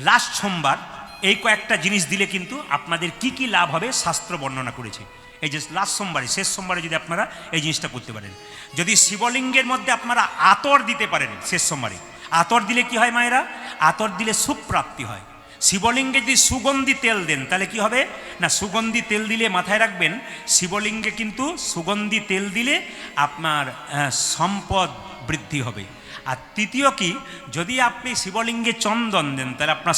Last সোমবার এই কয়েকটা জিনিস দিলে কিন্তু আপনাদের কি কি লাভ হবে শাস্ত্র বর্ণনা করেছে। এই যে লাস্ট সোমবারে, শেষ সোমবারে যদি আপনারা এই জিনিসটা করতে পারেন, যদি শিবলিঙ্গের মধ্যে আপনারা আতর দিতে পারেন শেষ সোমবারে, আতর দিলে কি হয় মায়েরা? আতর দিলে সুখ প্রাপ্তি হয়। শিবলিঙ্গে যদি সুগন্ধি তেল দেন তাহলে কি হবে না, সুগন্ধি তেল দিলে মাথায় রাখবেন, শিবলিঙ্গে কিন্তু সুগন্ধি তেল দিলে আপনার সম্পদ বৃদ্ধি হবে। আর তৃতীয় কি, যদি আপনি শিবলিঙ্গে চন্দন দেন তাহলে আপনার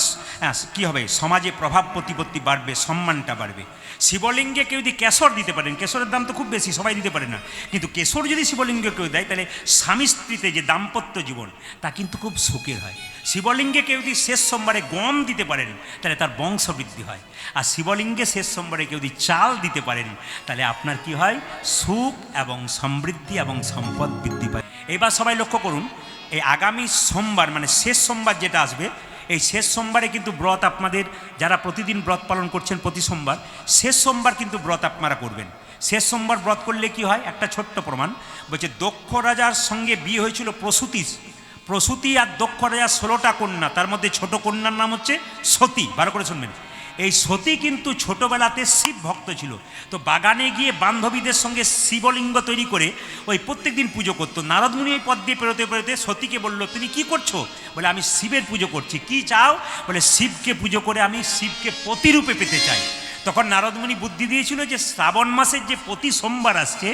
কি হবে, সমাজে প্রভাব প্রতিপত্তি বাড়বে, সম্মানটা বাড়বে। শিবলিঙ্গে কেউ যদি কেশর দিতে পারেন, কেশরের দাম তো খুব বেশি, সবাই দিতে পারে না, কিন্তু কেশর যদি শিবলিঙ্গে কেউ দেয় তাহলে স্বামী স্ত্রীতে যে দাম্পত্য জীবন তা কিন্তু খুব সুখের হয়। শিবলিঙ্গে কেউ যদি শেষ সোমবারে গম দিতে পারেন তাহলে তার বংশবৃদ্ধি হয়। আর শিবলিঙ্গে শেষ সোমবারে কেউ যদি চাল দিতে পারেন তাহলে আপনার কি হয়, সুখ এবং সমৃদ্ধি এবং সম্পদ বৃদ্ধি পায়। এবার সবাই লক্ষ্য করুন, এই আগামী সোমবার মানে শেষ সোমবার যেটা আসবে, এই শেষ সোমবারে কিন্তু ব্রত আপনাদের, যারা প্রতিদিন ব্রত পালন করছেন প্রতি সোমবার, শেষ সোমবার কিন্তু ব্রত আপনারা করবেন। শেষ সোমবার ব্রত করলে কি হয়, একটা ছোট্ট প্রমাণ বলছে, দক্ষ রাজার সঙ্গে বিয়ে হয়েছিল প্রসূতি আর দক্ষ রাজার 16টা কন্যা, তার মধ্যে ছোট কন্যার নাম হচ্ছে সতী। ভালো করে শুনবেন, এই সতী কিন্তু ছোটবেলাতে শিব ভক্ত ছিল, তো বাগানে গিয়ে বান্ধবীদের সঙ্গে শিবলিঙ্গ তৈরি করে ওই প্রত্যেক দিন পুজো করতো। নারদমুনি এই পথ দিয়ে পেরোতে পেরোতে সতীকে বলল, তুমি কি করছো? বলে, আমি শিবের পুজো করছি। কি চাও? বলে, শিবকে পুজো করে আমি শিবকে পতিরূপে পেতে চাই। তখন নারদমুনি বুদ্ধি দিয়েছিল যে শ্রাবণ মাসের যে প্রতি সোমবার আসছে,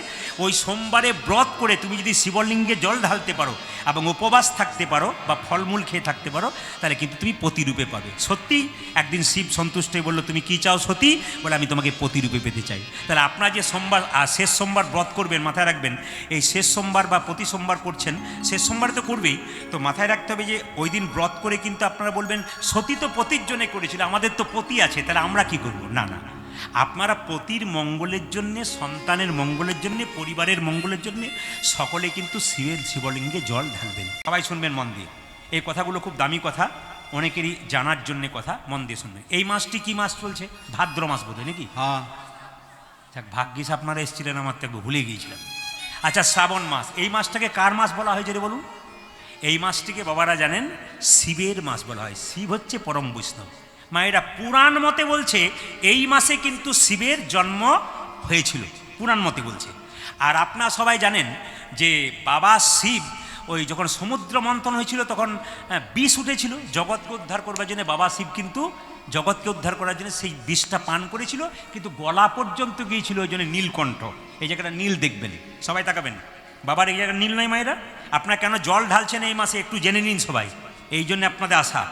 ওই সোমবারে ব্রত করে তুমি যদি শিবলিঙ্গে জল ঢালতে পারো এবং উপবাস থাকতে পারো বা ফলমূল খেয়ে থাকতে পারো, তাহলে কিন্তু তুমি পতিরূপে পাবে। সত্যি একদিন শিব সন্তুষ্ট হয়ে বললো, তুমি কি চাও সতী? বলে, আমি তোমাকে পতিরূপে পেতে চাই। তাহলে আপনারা যে সোমবার শেষ সোমবার ব্রত করবেন, মাথায় রাখবেন, এই শেষ সোমবার বা প্রতি সোমবার করছেন, শেষ সোমবারে তো করবেই, তো মাথায় রাখতে হবে যে ওই দিন ব্রত করে কিন্তু আপনারা বলবেন, সতী তো পতির জন্য করেছিল, আমাদের তো পতি আছে, তাহলে আমরা কি করব? না না, আপনারা পতির মঙ্গলের জন্যে, সন্তানের মঙ্গলের জন্যে, পরিবারের মঙ্গলের জন্যে সকলে কিন্তু শিবলিঙ্গে জল ঢালবেন। সবাই শুনবেন মন দিয়ে, এই কথাগুলো খুব দামি কথা, অনেকেরই জানার জন্যে কথা, মন দিয়ে শুনবেন। এই মাসটি কি মাস চলছে? ভাদ্র মাস বোধহয় নাকি? হ্যাঁ, ভাগ্যিস আপনারা এসেছিলেন, আমার তো একবার ভুলে গিয়েছিলাম। আচ্ছা, শ্রাবণ মাস, এই মাসটাকে কার মাস বলা হয় যদি বলুন? এই মাসটিকে বাবারা জানেন শিবের মাস বলা হয়। শিব হচ্ছে পরম বৈষ্ণব। মায়েরা পুরাণ মতে বলছে এই মাসে কিন্তু শিবের জন্ম হয়েছিল, পুরাণ মতে বলছে। আর আপনারা সবাই জানেন যে বাবা শিব ওই যখন সমুদ্র মন্থন হয়েছিল তখন বিষ উঠেছিল, জগৎকে উদ্ধার করবার জন্য বাবা শিব কিন্তু জগৎকে উদ্ধার করার জন্য সেই বিষটা পান করেছিল, কিন্তু গলা পর্যন্ত গিয়েছিল, ওই জন্য নীলকণ্ঠ। এই জায়গাটা নীল দেখবেন, সবাই তাকাবেন, বাবার এই জায়গায় নীল নয় মায়েরা। আপনারা কেন জল ঢালছেন এই মাসে একটু জেনে নিন সবাই, এই জন্য আপনাদের আশা।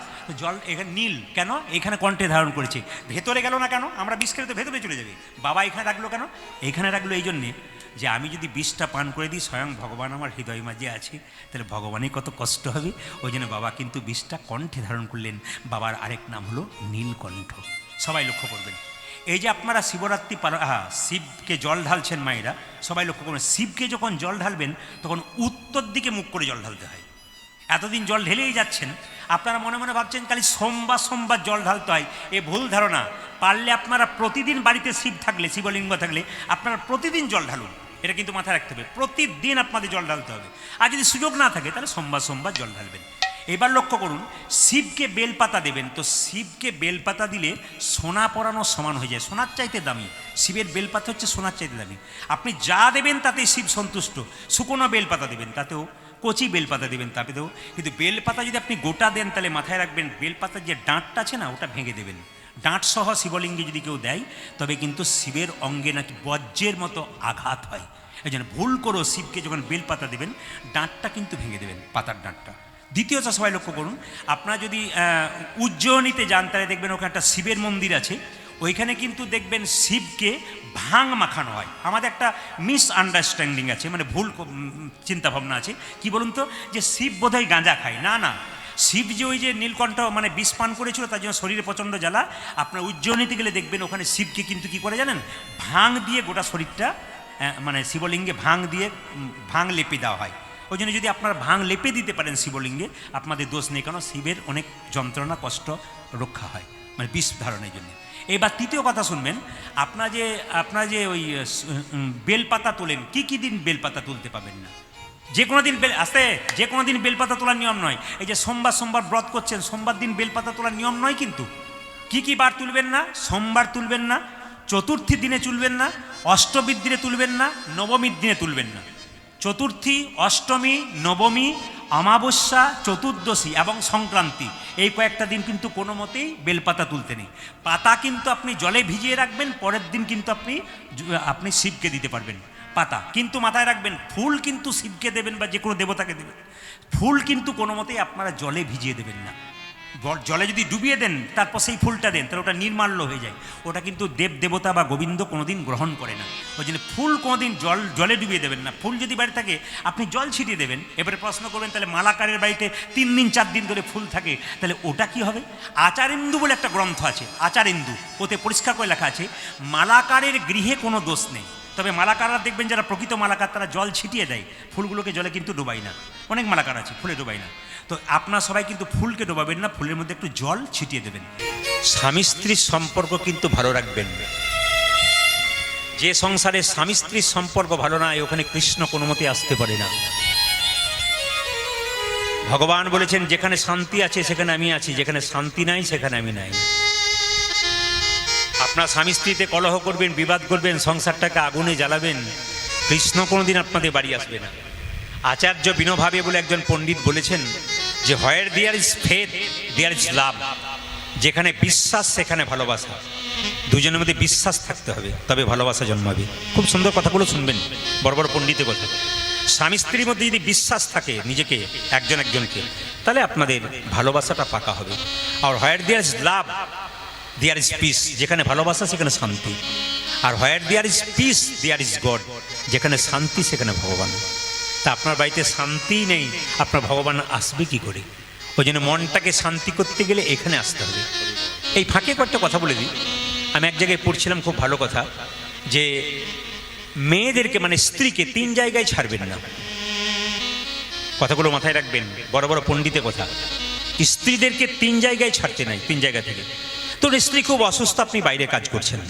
জল এখানে নীল কেন? এখানে কণ্ঠে ধারণ করেছে, ভেতরে গেল না কেন? আমরা বিষ খেলে তো ভেতরে চলে যাবে, বাবা এখানে রাখলো কেন? এইখানে রাখলো এই জন্যে যে আমি যদি বিষটা পান করে দিই, স্বয়ং ভগবান আমার হৃদয় মাঝে আছে, তাহলে ভগবানের কত কষ্ট হবে। ওই জন্য বাবা কিন্তু বিষটা কণ্ঠে ধারণ করলেন। বাবার আরেক নাম হলো নীলকণ্ঠ। সবাই লক্ষ্য করবেন, এই যে আপনারা শিবরাত্রি শিবকে জল ঢালছেন মায়েরা, সবাই লক্ষ্য করবেন, শিবকে যখন জল ঢালবেন তখন উত্তর দিকে মুখ করে জল ঢালতে হয়। এতদিন জল ঢেলেই যাচ্ছেন, আপনারা মনে মনে ভাবছেন খালি সোমবার সোমবার জল ঢালতে হয়, এ ভুল ধারণা। পারলে আপনারা প্রতিদিন বাড়িতে শিব থাকলে, শিবলিঙ্গ থাকলে আপনারা প্রতিদিন জল ঢালুন, এটা কিন্তু মাথায় রাখতে হবে, প্রতিদিন আপনাদের জল ঢালতে হবে। আর যদি সুযোগ না থাকে তাহলে সোমবার সোমবার জল ঢালবেন। এবার লক্ষ্য করুন, শিবকে বেলপাতা দেবেন, তো শিবকে বেলপাতা দিলে সোনা পরানো সমান হয়ে যায়, সোনার চাইতে দামি। শিবের বেলপাতা হচ্ছে সোনার চাইতে দামি। আপনি যা দেবেন তাতে শিব সন্তুষ্ট। শুকনো বেলপাতা দেবেন তাতেও, কচি বেলপাতা দেবেন তাতেও, কিন্তু বেলপাতা যদি আপনি গোটা দেন তাহলে মাথায় রাখবেন, বেলপাতার যে ডাঁটটা আছে না, ওটা ভেঙে দেবেন। ডাঁট সহ শিবলিঙ্গে যদি কেউ দেয় তবে কিন্তু শিবের অঙ্গে নাকি বজ্রের মতো আঘাত হয়। এই জন্য ভুল করো শিবকে যখন বেলপাতা দেবেন, ডাঁটটা কিন্তু ভেঙে দেবেন, পাতার ডাঁটটা। দ্বিতীয়ত সবাই লক্ষ্য করুন, আপনারা যদি উজ্জয়িনীতে যান তাহলে দেখবেন ওখানে একটা শিবের মন্দির আছে, ওইখানে কিন্তু দেখবেন শিবকে ভাং মাখানো হয়। আমাদের একটা মিসআন্ডারস্ট্যান্ডিং আছে, মানে ভুল চিন্তাভাবনা আছে, কি বলুন তো, যে শিব বোধহয় গাঁজা খায়। না না, শিব যে ওই যে নীলকণ্ঠ মানে বিষ পান করেছিল, তার জন্য শরীরে প্রচণ্ড জ্বালা। আপনার উজ্জয়িনীতে গেলে দেখবেন ওখানে শিবকে কিন্তু কী করে জানেন, ভাং দিয়ে গোটা শরীরটা, মানে শিবলিঙ্গে ভাং দিয়ে ভাং লেপে দেওয়া হয়। ওই জন্য যদি আপনারা ভাং লেপে দিতে পারেন শিবলিঙ্গে, আপনাদের দোষ নেই, কেন শিবের অনেক যন্ত্রণা কষ্ট রক্ষা হয়, মানে বিষ ধারণের জন্য। এবার তৃতীয় কথা শুনবেন, আপনারা যে ওই বেলপাতা তোলেন, কি দিন বেলপাতা তুলতে পাবেন না? যে কোনো দিন যে কোনো দিন বেলপাতা তোলার নিয়ম নয়। এই যে সোমবার সোমবার ব্রত করছেন, সোমবার দিন বেলপাতা তোলার নিয়ম নয় কিন্তু। কি বার তুলবেন না? সোমবার তুলবেন না, চতুর্থীর দিনে তুলবেন না, অষ্টমীর দিনে তুলবেন না, নবমীর দিনে তুলবেন না। চতুর্থী, অষ্টমী, নবমী, অমাবস্যা, চতুর্দশী এবং সংক্রান্তি, এই কয়েকটা দিন কিন্তু কোনো মতেই বেলপাতা তুলতে নেই। পাতা কিন্তু আপনি জলে ভিজিয়ে রাখবেন, পরের দিন কিন্তু আপনি শিবকে দিতে পারবেন পাতা। কিন্তু মাথায় রাখবেন, ফুল কিন্তু শিবকে দেবেন বা যে কোনো দেবতাকে দেবেন, ফুল কিন্তু কোনো মতেই আপনারা জলে ভিজিয়ে দেবেন না। জলে যদি ডুবিয়ে দেন তারপর সেই ফুলটা দেন, তাহলে ওটা নির্মাল্য হয়ে যায়। ওটা কিন্তু দেব দেবতা বা গোবিন্দ কোনোদিন গ্রহণ করে না। ওই জন্য ফুল কোনোদিন জলে ডুবিয়ে দেবেন না। ফুল যদি বাড়ি থাকে আপনি জল ছিটিয়ে দেবেন। এবারে প্রশ্ন করবেন, তাহলে মালাকারের বাড়িতে 3 দিন 4 দিন ধরে ফুল থাকে, তাহলে ওটা কি হবে? আচারেন্দু বলে একটা গ্রন্থ আছে, আচারেন্দু, ওতে পরিষ্কার করে লেখা আছে মালাকারের গৃহে কোনো দোষ নেই। তবে মালাকাররা দেখবেন যারা প্রকৃত মালাকার তারা জল ছিটিয়ে দেয়, ফুলগুলোকে জলে কিন্তু ডোবায় না। অনেক মালাকার আছে ফুলে ডোবায় না। তো আপনার সবাই কিন্তু ফুলকে ডোবাবেন না, ফুলের মধ্যে একটু জল ছিটিয়ে দেবেন। স্বামী স্ত্রীর সম্পর্ক কিন্তু ভালো রাখবেন। যে সংসারে স্বামী স্ত্রীর সম্পর্ক ভালো নয়, ওখানে কৃষ্ণ কোনো মতে আসতে পারে না। ভগবান বলেছেন, যেখানে শান্তি আছে সেখানে আমি আছি, যেখানে শান্তি নাই সেখানে আমি নাই। আপনার স্বামী স্ত্রীতে কলহ করবেন, বিবাদ করবেন, সংসারটাকে আগুনে জ্বালাবেন, কৃষ্ণ কোনোদিন আপনাদের বাড়ি আসবে না। আচার্য বিনোভাবে বলে একজন পণ্ডিত বলেছেন যে where there is faith there is love, যেখানে বিশ্বাস সেখানে ভালোবাসা। দুজনের মধ্যে বিশ্বাস থাকতে হবে, তবে ভালোবাসা জন্মাবে। খুব সুন্দর কথাগুলো শুনবেন, বড় বড় পণ্ডিতের কথা। স্বামী স্ত্রীর মধ্যে যদি বিশ্বাস থাকে নিজেকে একজন একজনকে, তাহলে আপনাদের ভালোবাসাটা পাকা হবে। আর where there is love there is peace, যেখানে ভালোবাসা সেখানে শান্তি। আর where there is peace there is God, যেখানে শান্তি সেখানে ভগবান। তা আপনার বাড়িতে শান্তিই নেই, আপনার ভগবান আসবে কি করে? ওই জন্য মনটাকে শান্তি করতে গেলে এখানে আসতে হবে। এই ফাঁকে কয়েকটা কথা বলে দিই। আমি এক জায়গায় পড়ছিলাম, খুব ভালো কথা, যে মেয়েদেরকে মানে স্ত্রীকে 3 জায়গায় ছাড়বেন না। কথাগুলো মাথায় রাখবেন, বড় বড় পণ্ডিতের কথা। স্ত্রীদেরকে 3 জায়গায় ছাড়তে নাই, 3 জায়গা থেকে। তোর স্ত্রী খুব অসুস্থ, আপনি বাইরে কাজ করছেন,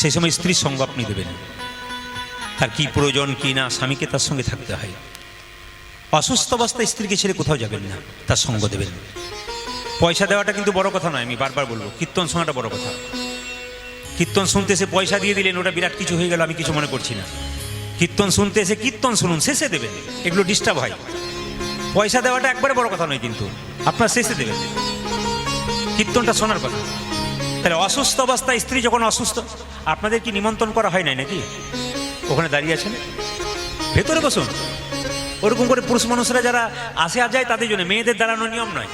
সেই সময় স্ত্রীর সঙ্গ আপনি দেবেন। তার কি প্রয়োজন কি না, স্বামীকে তার সঙ্গে থাকতে হয়। অসুস্থ অবস্থায় স্ত্রীকে ছেড়ে কোথাও যাবেন না, তার সঙ্গ দেবেন। পয়সা দেওয়াটা কিন্তু বড় কথা নয়, আমি বারবার বলবো। কীর্তন শোনাটা বড় কথা। কীর্তন শুনতে এসে পয়সা দিয়ে দিলেন, ওটা বিরাট কিছু হয়ে গেল, আমি কিছু মনে করছি না। কীর্তন শুনতে এসে কীর্তন শুনুন, শেষে দেবেন, এগুলো ডিস্টার্ব হয়। পয়সা দেওয়াটা একবারে বড় কথা নয়, কিন্তু আপনার শেষে দেবেন, কীর্তনটা শোনার কথা। তাহলে অসুস্থ অবস্থায় স্ত্রী যখন অসুস্থ, আপনাদের কি নিমন্ত্রণ করা হয় নাই নাকি? ওখানে দাঁড়িয়ে আছেন, ভেতরে বসুন। ওরকম করে পুরুষ মানুষরা যারা আসে আর যায় তাদের জন্য, মেয়েদের দাঁড়ানোর নিয়ম নয়।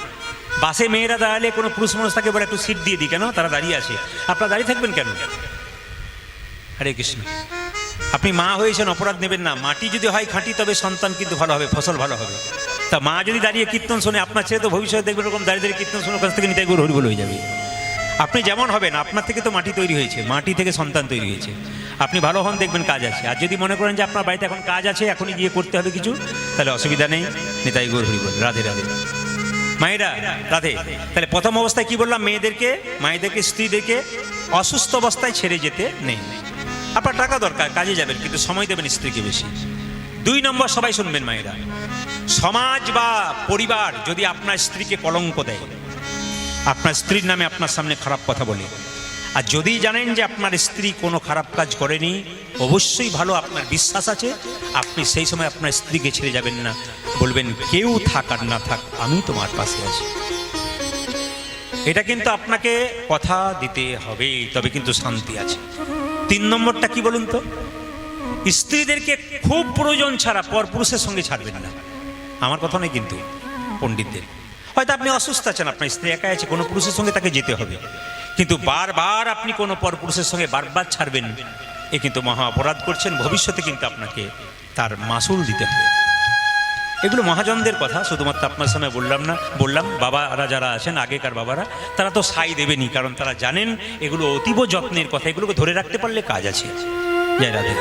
বাসে মেয়েরা দাঁড়ালে কোনো পুরুষ মানুষ তাকে বলে একটু সিট দিয়ে দিই, কেন? তারা দাঁড়িয়ে আছে, আপনারা দাঁড়িয়ে থাকবেন কেন? হরে কৃষ্ণ। আপনি মা হয়েছেন, অপরাধ নেবেন না। মাটি যদি হয় খাঁটি, তবে সন্তান কিন্তু ভালো হবে, ফসল ভালো হবে। তা মা যদি দাঁড়িয়ে কীর্তন শোনে, আপনার ছেলে তো ভবিষ্যতে দেখবেন এরকম দাঁড়িয়ে দাঁড়িয়ে কীর্তন শোনার কাছ থেকে নিতাই গৌর হরিবোল হয়ে যাবে। আপনি যেমন হবেন, আপনার থেকে তো মাটি তৈরি হয়েছে, মাটি থেকে সন্তান তৈরি হয়েছে। আপনি ভালো হন, দেখবেন কাজ আছে। আর যদি মনে করেন যে আপনার বাড়িতে এখন কাজ আছে, এখনই গিয়ে করতে হবে কিছু, তাহলে অসুবিধা নেই, নিতাই গৌর হরিবোল। রাধে রাধে মায়েরা, রাধে। তাহলে প্রথম অবস্থায় কি বললাম? মায়েদেরকে স্ত্রীদেরকে অসুস্থ অবস্থায় ছেড়ে যেতে নেই। আপনার টাকা দরকার, কাজে যাবেন, কিন্তু সময় দেবেন স্ত্রীকে বেশি। 2 নম্বর, সবাই শুনবেন মায়েরা, সমাজ বা পরিবার যদি আপনার স্ত্রীকে কলঙ্ক দেয়, আপনার স্ত্রীর নামে আপনার সামনে খারাপ কথা বলে, আর যদি জানেন যে আপনার স্ত্রী কোনো খারাপ কাজ করেনি, অবশ্যই ভালো আপনার বিশ্বাস আছে, আপনি সেই সময় আপনার স্ত্রীকে ছেড়ে যাবেন না। বলবেন, কেউ থাক আর না থাক, আমি তোমার পাশে আছি। এটা কিন্তু আপনাকে কথা দিতে হবে, তবে কিন্তু শান্তি আছে। 3 নম্বরটা কি বলুন তো? স্ত্রীদেরকে খুব প্রয়োজন ছাড়া পরপুরুষের সঙ্গে ছাড়বেন না। আমার কথা নয় কিন্তু, পণ্ডিতদের। হয়তো আপনি অসুস্থ আছেন, আপনার স্ত্রী একা আছে, কোনো পুরুষের সঙ্গে তাকে যেতে হবে, কিন্তু বারবার আপনি কোনো পরপুরুষের সঙ্গে বারবার ছাড়বেন, এ কিন্তু মহা অপরাধ করছেন। ভবিষ্যতে কিন্তু আপনাকে তার মাসুল দিতে হবে। এগুলো মহাজনদের কথা, শুধুমাত্র আপনার সামনে বললাম। বাবারা যারা আছেন, আগেকার বাবারা, তারা তো সাই দেবেনি, কারণ তারা জানেন এগুলো অতীব যত্নের কথা, এগুলোকে ধরে রাখতে পারলে কাজ আছে। জয় রাধে।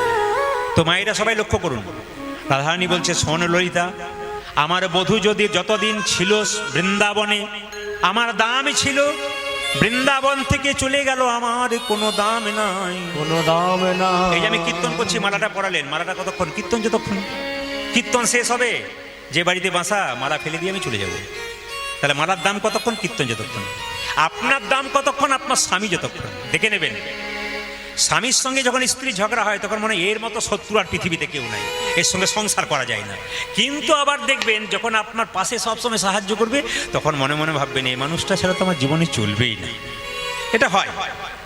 তো মায়েরা সবাই লক্ষ্য করুন, রাধারানী বলছে, শোন ললিতা, আমার বধূ যদি যতদিন ছিল বৃন্দাবনে, আমার দাম ছিল, বৃন্দাবন থেকে চলে গেল, আমার কোনো দাম নাই, কোনো দাম নাই। এই যে আমি কীর্তন করছি, মালাটা পড়ালেন, মালাটা কতক্ষণ? কীর্তন যতক্ষণ। কীর্তন শেষ হবে, যে বাড়িতে বাসা মালা ফেলে দিয়ে আমি চলে যাব। তাহলে মালার দাম কতক্ষণ? কীর্তন যতক্ষণ। আপনার দাম কতক্ষণ? আপনার স্বামী যতক্ষণ। দেখে নেবেন, স্বামীর সঙ্গে যখন স্ত্রী ঝগড়া হয় তখন মনে হয় এর মতো শত্রু আর পৃথিবীতে কেউ নাই, এর সঙ্গে সংসার করা যায় না। কিন্তু আবার দেখবেন যখন আপনার পাশে সবসময় সাহায্য করবে তখন মনে মনে ভাববেন এই মানুষটা ছাড়া তো আমার জীবনে চলবেই না। এটা হয়,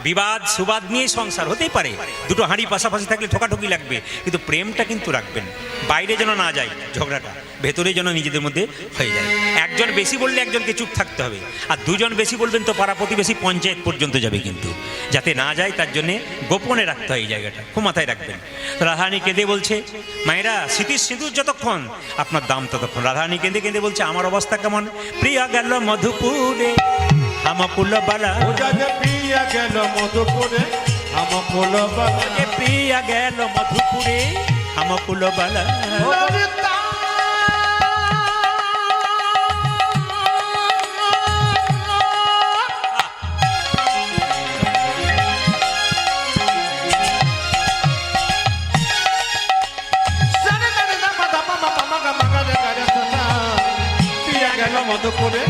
বিবাদ সুবাদ নিয়ে সংসার হতেই পারে, দুটো হাঁড়ি পাশাপাশি থাকলে ঠোকাঠুকি লাগবে, কিন্তু প্রেমটা কিন্তু রাখবেন। বাইরে যেন না যায় ঝগড়াটা, ভেতরে যেন নিজেদের মধ্যে হয়ে যায়। একজন বেশি বললে একজনকে চুপ থাকতে হবে, আর দুজন বেশি বলবেন তো পাড়া প্রতিবেশী পঞ্চায়েত পর্যন্ত যাবে, কিন্তু যাতে না যায় তার জন্যে গোপনে রাখতে হয় এই জায়গাটা, খুব মাথায় রাখবেন। রাধারানী কেঁদে বলছে, মায়েরা স্মৃতির সিঁদুর যতক্ষণ আপনার দাম ততক্ষণ। রাধারানী কেঁদে কেঁদে বলছে, আমার অবস্থা কেমন? প্রিয়া গেল মধুপুরে হামকুল বালা, প্রিয়া গেল মধুপুরে হামকুল বালা, প্রিয়া গেল মধুপুরে হামকুল বালা। মধুপুরে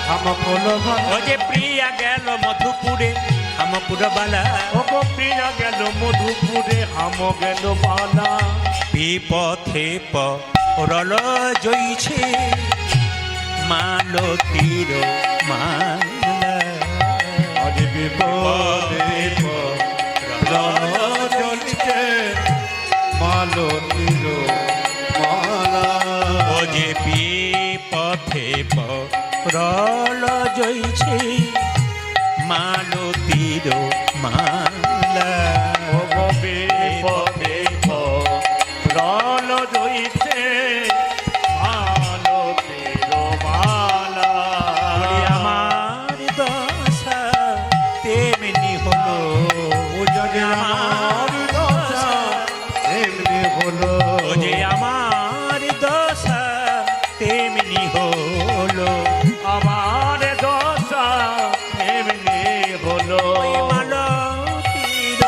হামকুল বালা, ও যে প্রিয়া গেল মধুপুরে হামকুল বালা, ও প্রিয়া গেল মধুপুরে হাম গেল বালা। বিপথে পরল জইছে মালতীর মালা, আজ বিপদে পরল জইছে মালতীর মালা, ও যে বিপথে পরল জইছে মালতীর মালা, ও বিপদে পরল জইছে মালতীর মালা। আমার দশা তেমনি হলো, ও যদি আমার দশা এমনি হলো, ও যে আমার দশা তেমনি হলো, আমার দশা এমনি হলো। ওই মালতীর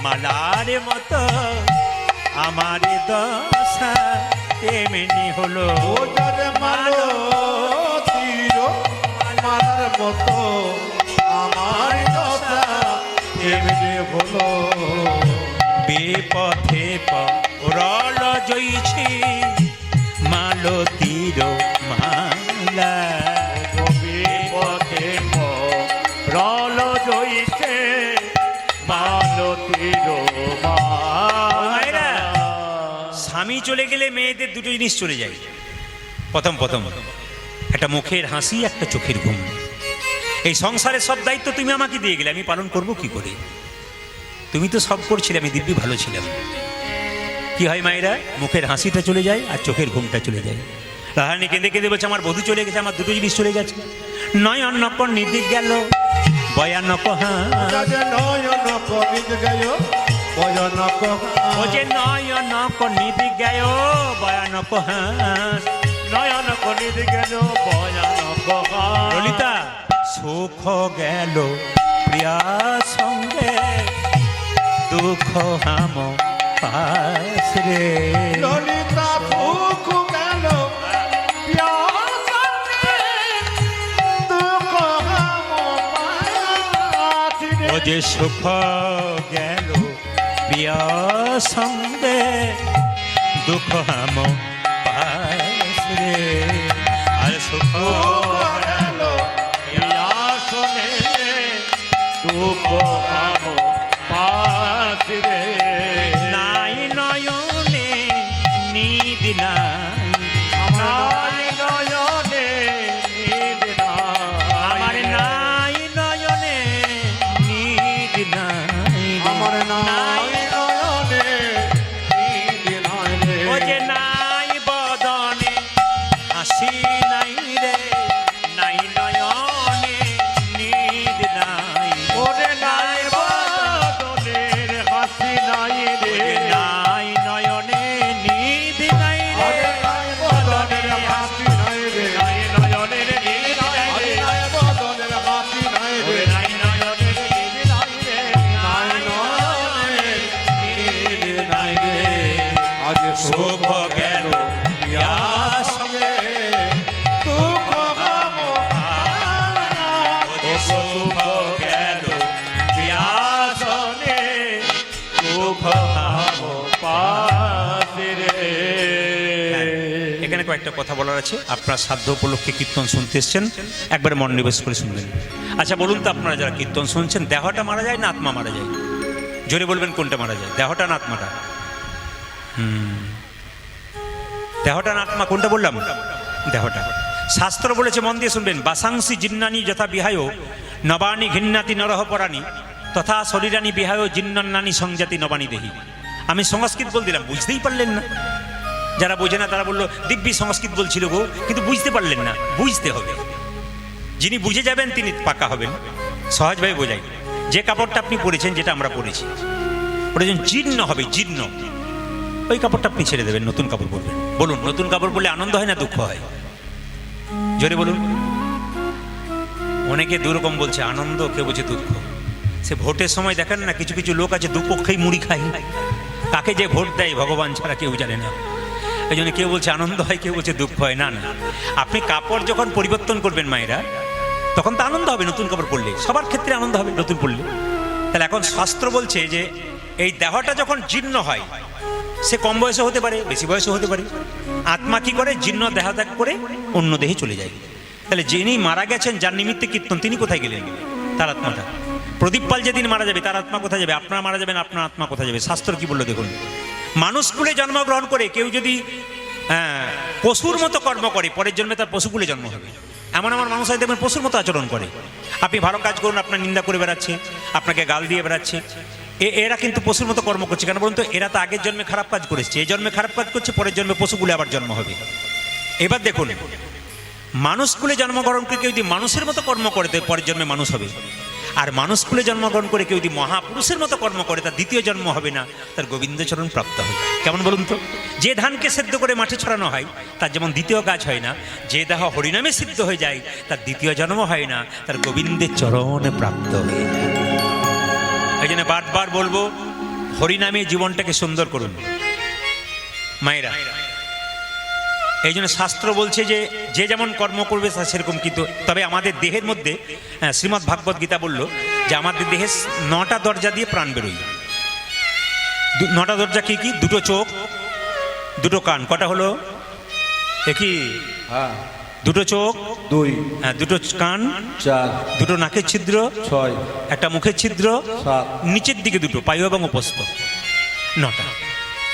মালার মতো আমার দশা তেমনি হলো। ও যদি মালতীর মালার মতো আমার দশা এমনি হলো। বিপথে পরল জইছে মালতীর মালা, বিপদে পরল জইছে মালতীর মালা। স্বামী চলে গেলে মেয়েদের দুটো জিনিস চলে যায়। প্রথম একটা মুখের হাসি, একটা চোখের ঘুম। এই সংসারের সব দায়িত্ব তুমি আমাকে দিয়ে গেলে, আমি পালন করব কি করে? তুমি তো সব করছিলে, আমি দিব্যি ভালো ছিলাম। কি হয় মায়েরা? মুখের হাসিটা চলে যায় আর চোখের ঘুমটা চলে যায়। রাধারানী কেঁদে কেঁদে বলছে, আমার বধূ চলে গেছে, আমার দুটো জিনিস চলে গেছে। নয়ন নকন নিদিক গেল ভয়ানক হাস, নয়ন কবিত গেল ভয়ানক ও যে নয়ন নিদিক গেল ভয়ানক হাস, নয়ন কবিত গেল ভয়ানক ললিতা সুখ গেল প্রিয়া সঙ্গে দুঃখ হাম পাশ রে, ললিতা সুখ গেল প্রিয়া সঙ্গে দুঃখ হাম পাশ রে। ও যে সুখ গেল প্রিয়া সঙ্গে দুঃখ হাম পাশ রে, আর সুখ গেল প্রিয়া সঙ্গে দুঃখ হাম পাশ রে। নাই নয়নে নিদ নাই, আমার নয়নে নিদ নাই, আমার নাই নয়নে নিদ নাই, আমার নাই নয়নে নিদ নাই রে। ও যে নাই বদনে হাসি নাই রে, নাই নয়নে নিদ নাই, ওরে নাই বদনের হাসি নাই সুখ গেল বিয়াসনে সুখ হাম পাশে রে। এখানে কয়েকটা কথা বলার আছে। আপনার সাধ্য উপলক্ষে কীর্তন শুনতে এসছেন, একবারে মন নিবেশ করে শুনবেন। আচ্ছা বলুন তো, আপনারা যারা কীর্তন শুনছেন, দেহটা মারা যায় না আত্মা মারা যায়? জোরে বলবেন কোনটা মারা যায়, দেহটা না আত্মাটা? দেহটা না আত্মা, কোনটা বললাম? দেহটা। শাস্ত্র বলেছে, মন দিয়ে শুনবেন, বাসাংসি জিন্নানি যথা বিহায় নবানি ঘিন্নাতি নরহ পরাণী তথা শরীরানি বিহায় জিন্নান্নানি সংজাতি নবানি দেহি। আমি সংস্কৃত বল দিলাম, বুঝতেই পারলেন না। যারা বোঝে না তারা বললো দিব্যি সংস্কৃত বলছিল গো, কিন্তু বুঝতে পারলেন না। বুঝতে হবে, যিনি বুঝে যাবেন তিনি পাকা হবেন। সহজভাবে বোঝাই, যে কাপড়টা আপনি পরেছেন, যেটা আমরা পরেছি, ওটা যখন জীর্ণ হবে, জীর্ণ, ওই কাপড়টা আপনি ছেড়ে দেবেন, নতুন কাপড় পরবেন। বলুন, নতুন কাপড় পরলে আনন্দ হয় না দুঃখ হয়? জোরে বলুন। অনেকে দুরকম বলছে, আনন্দ, কেউ বলছে দুঃখ। সে ভোটের সময় দেখেন না, কিছু কিছু লোক আছে দুপক্ষেই মুড়ি খায়। কাকে যে ভোট দেয় ভগবান ছাড়া কেউ জানে না। এই জন্য কেউ বলছে আনন্দ হয়, কেউ বলছে দুঃখ হয়। না না, আপনি কাপড় যখন পরিবর্তন করবেন মায়েরা, তখন তো আনন্দ হবে। নতুন কাপড় পরলে সবার ক্ষেত্রে আনন্দ হবে নতুন পরলে। তাহলে এখন শাস্ত্র বলছে যে এই দেহটা যখন জীর্ণ হয়, সে কম বয়সে হতে পারে, বেশি বয়সে হতে পারে, আত্মা কি করে, জীর্ণ দেহ ত্যাগ করে অন্য দেহে চলে যায়। তাহলে যিনি মারা গেছেন, যার নিমিত্তে কীর্তন, তিনি কোথায় গেলেন? তার আত্মাটা। প্রদীপ পাল যেদিন মারা যাবে, তার আত্মা কোথায় যাবে? আপনারা মারা যাবেন, আপনার আত্মা কোথায় যাবে? শাস্ত্র কি বললো দেখুন। মানুষকুলে জন্মগ্রহণ করে কেউ যদি পশুর মতো কর্ম করে, পরের জন্মে তার পশুকুলে জন্ম হবে। এমন আমার মানুষ হয় দেখবেন পশুর মতো আচরণ করে। আপনি ভালো কাজ করুন, আপনার নিন্দা করে বেড়াচ্ছে, আপনাকে গাল দিয়ে বেড়াচ্ছে, এরা কিন্তু পশুর মতো কর্ম করছে। কেন বলুন তো? এরা তো আগের জন্মে খারাপ কাজ করেছে, এই জন্মে খারাপ কাজ করছে, পরের জন্মে পশুকুলে আবার জন্ম হবে। এবার দেখুন, মানুষকুলে জন্মগ্রহণ করে কেউ যদি মানুষের মতো কর্ম করে, তো পরের জন্মে মানুষ হবে। আর মানুষকুলে জন্মগ্রহণ করে কেউ যদি মহাপুরুষের মতো কর্ম করে, তার দ্বিতীয় জন্ম হবে না, তার গোবিন্দচরণ প্রাপ্ত হবে। কেমন বলুন তো? যে ধানকে সেদ্ধ করে মাঠে ছড়ানো হয়, তার যেমন দ্বিতীয় কাজ হয় না, যে দেহ হরিনামে সিদ্ধ হয়ে যায়, তার দ্বিতীয় জন্ম হয় না, তার গোবিন্দের চরণে প্রাপ্ত হয়ে। এই জন্য বারবার বলবো, হরিনামে জীবনটাকে সুন্দর করুন মায়েরা। এই জন্য শাস্ত্র বলছে যে যে যেমন কর্ম করবে সেরকম, কিন্তু তবে আমাদের দেহের মধ্যে, শ্রীমদ্ ভাগবত গীতা বলল যে আমাদের দেহে 9টা দরজা দিয়ে প্রাণ বেরোয়। 9টা দরজা কি কি? 2টো চোখ, 2টো কান। কটা হলো? একই। 2টো চোখ, 2, 2টো কান, 4, 2টো নাকের ছিদ্র, 6, একটা মুখের ছিদ্র, 7, নিচের দিকে 2টো, পায়ু এবং উপস্থ, 9টা।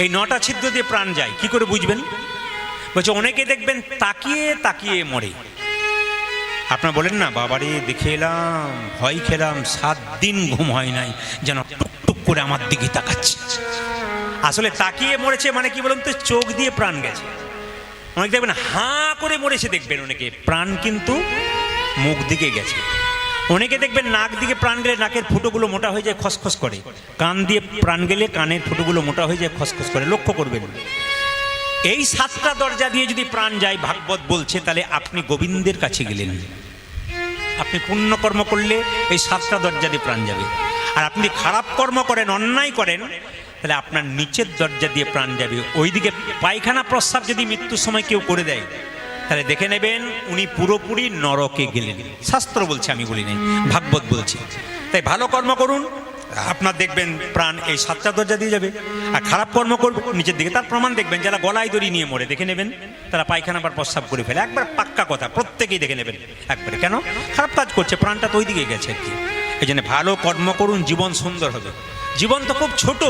এই 9টা ছিদ্র দিয়ে প্রাণ যায়। কি করে বুঝবেন? বলছে অনেকে দেখবেন তাকিয়ে তাকিয়ে মরে। আপনারা বলেন না, বাবারে দেখে এলাম, ভয় খেলাম, 7 দিন ঘুম হয় নাই, যেন টুকটুক করে আমার দিকে তাকাচ্ছে। আসলে তাকিয়ে মরেছে মানে কি বলুন তো? চোখ দিয়ে প্রাণ গেছে। অনেকে দেখবেন হাঁ করে মরেছে, দেখবেন অনেকে প্রাণ কিন্তু মুখ দিকে গেছে। অনেকে দেখবেন নাক দিকে প্রাণ গেলে নাকের ফুটোগুলো মোটা হয়ে যায়, খসখস করে। কান দিয়ে প্রাণ গেলে কানের ফুটোগুলো মোটা হয়ে যায়, খসখস করে। লক্ষ্য করবেন, এই 7টা দরজা দিয়ে যদি প্রাণ যায়, ভাগবত বলছে, তাহলে আপনি গোবিন্দের কাছে গেলেন। আপনি পুণ্য কর্ম করলে এই 7টা দরজা দিয়ে প্রাণ যাবে। আর আপনি খারাপ কর্ম করেন, অন্যায় করেন, তাহলে আপনার নিচের দরজা দিয়ে প্রাণ যাবে। ওইদিকে পায়খানা প্রস্রাব যদি মৃত্যুর সময় কেউ করে দেয়, তাহলে দেখে নেবেন উনি পুরোপুরি নরকে গেলেন। শাস্ত্র বলছে, আমি বলি নাই, ভাগবত বলছে। তাই ভালো কর্ম করুন, আপনার দেখবেন প্রাণ এই 7টা দরজা দিয়ে যাবে। আর খারাপ কর্ম করবে নিচের দিকে। তার প্রমাণ দেখবেন, যারা গলায় দড়ি নিয়ে মরে, দেখে নেবেন তারা পায়খানা বা প্রস্রাব করে ফেলে। একবার পাক্কা কথা, প্রত্যেকেই দেখে নেবেন একবারে। কেন? খারাপ কাজ করছে, প্রাণটা তো ওই দিকে গেছে আর কি। এই জন্য ভালো কর্ম করুন, জীবন সুন্দর হবে। জীবন তো খুব ছোট,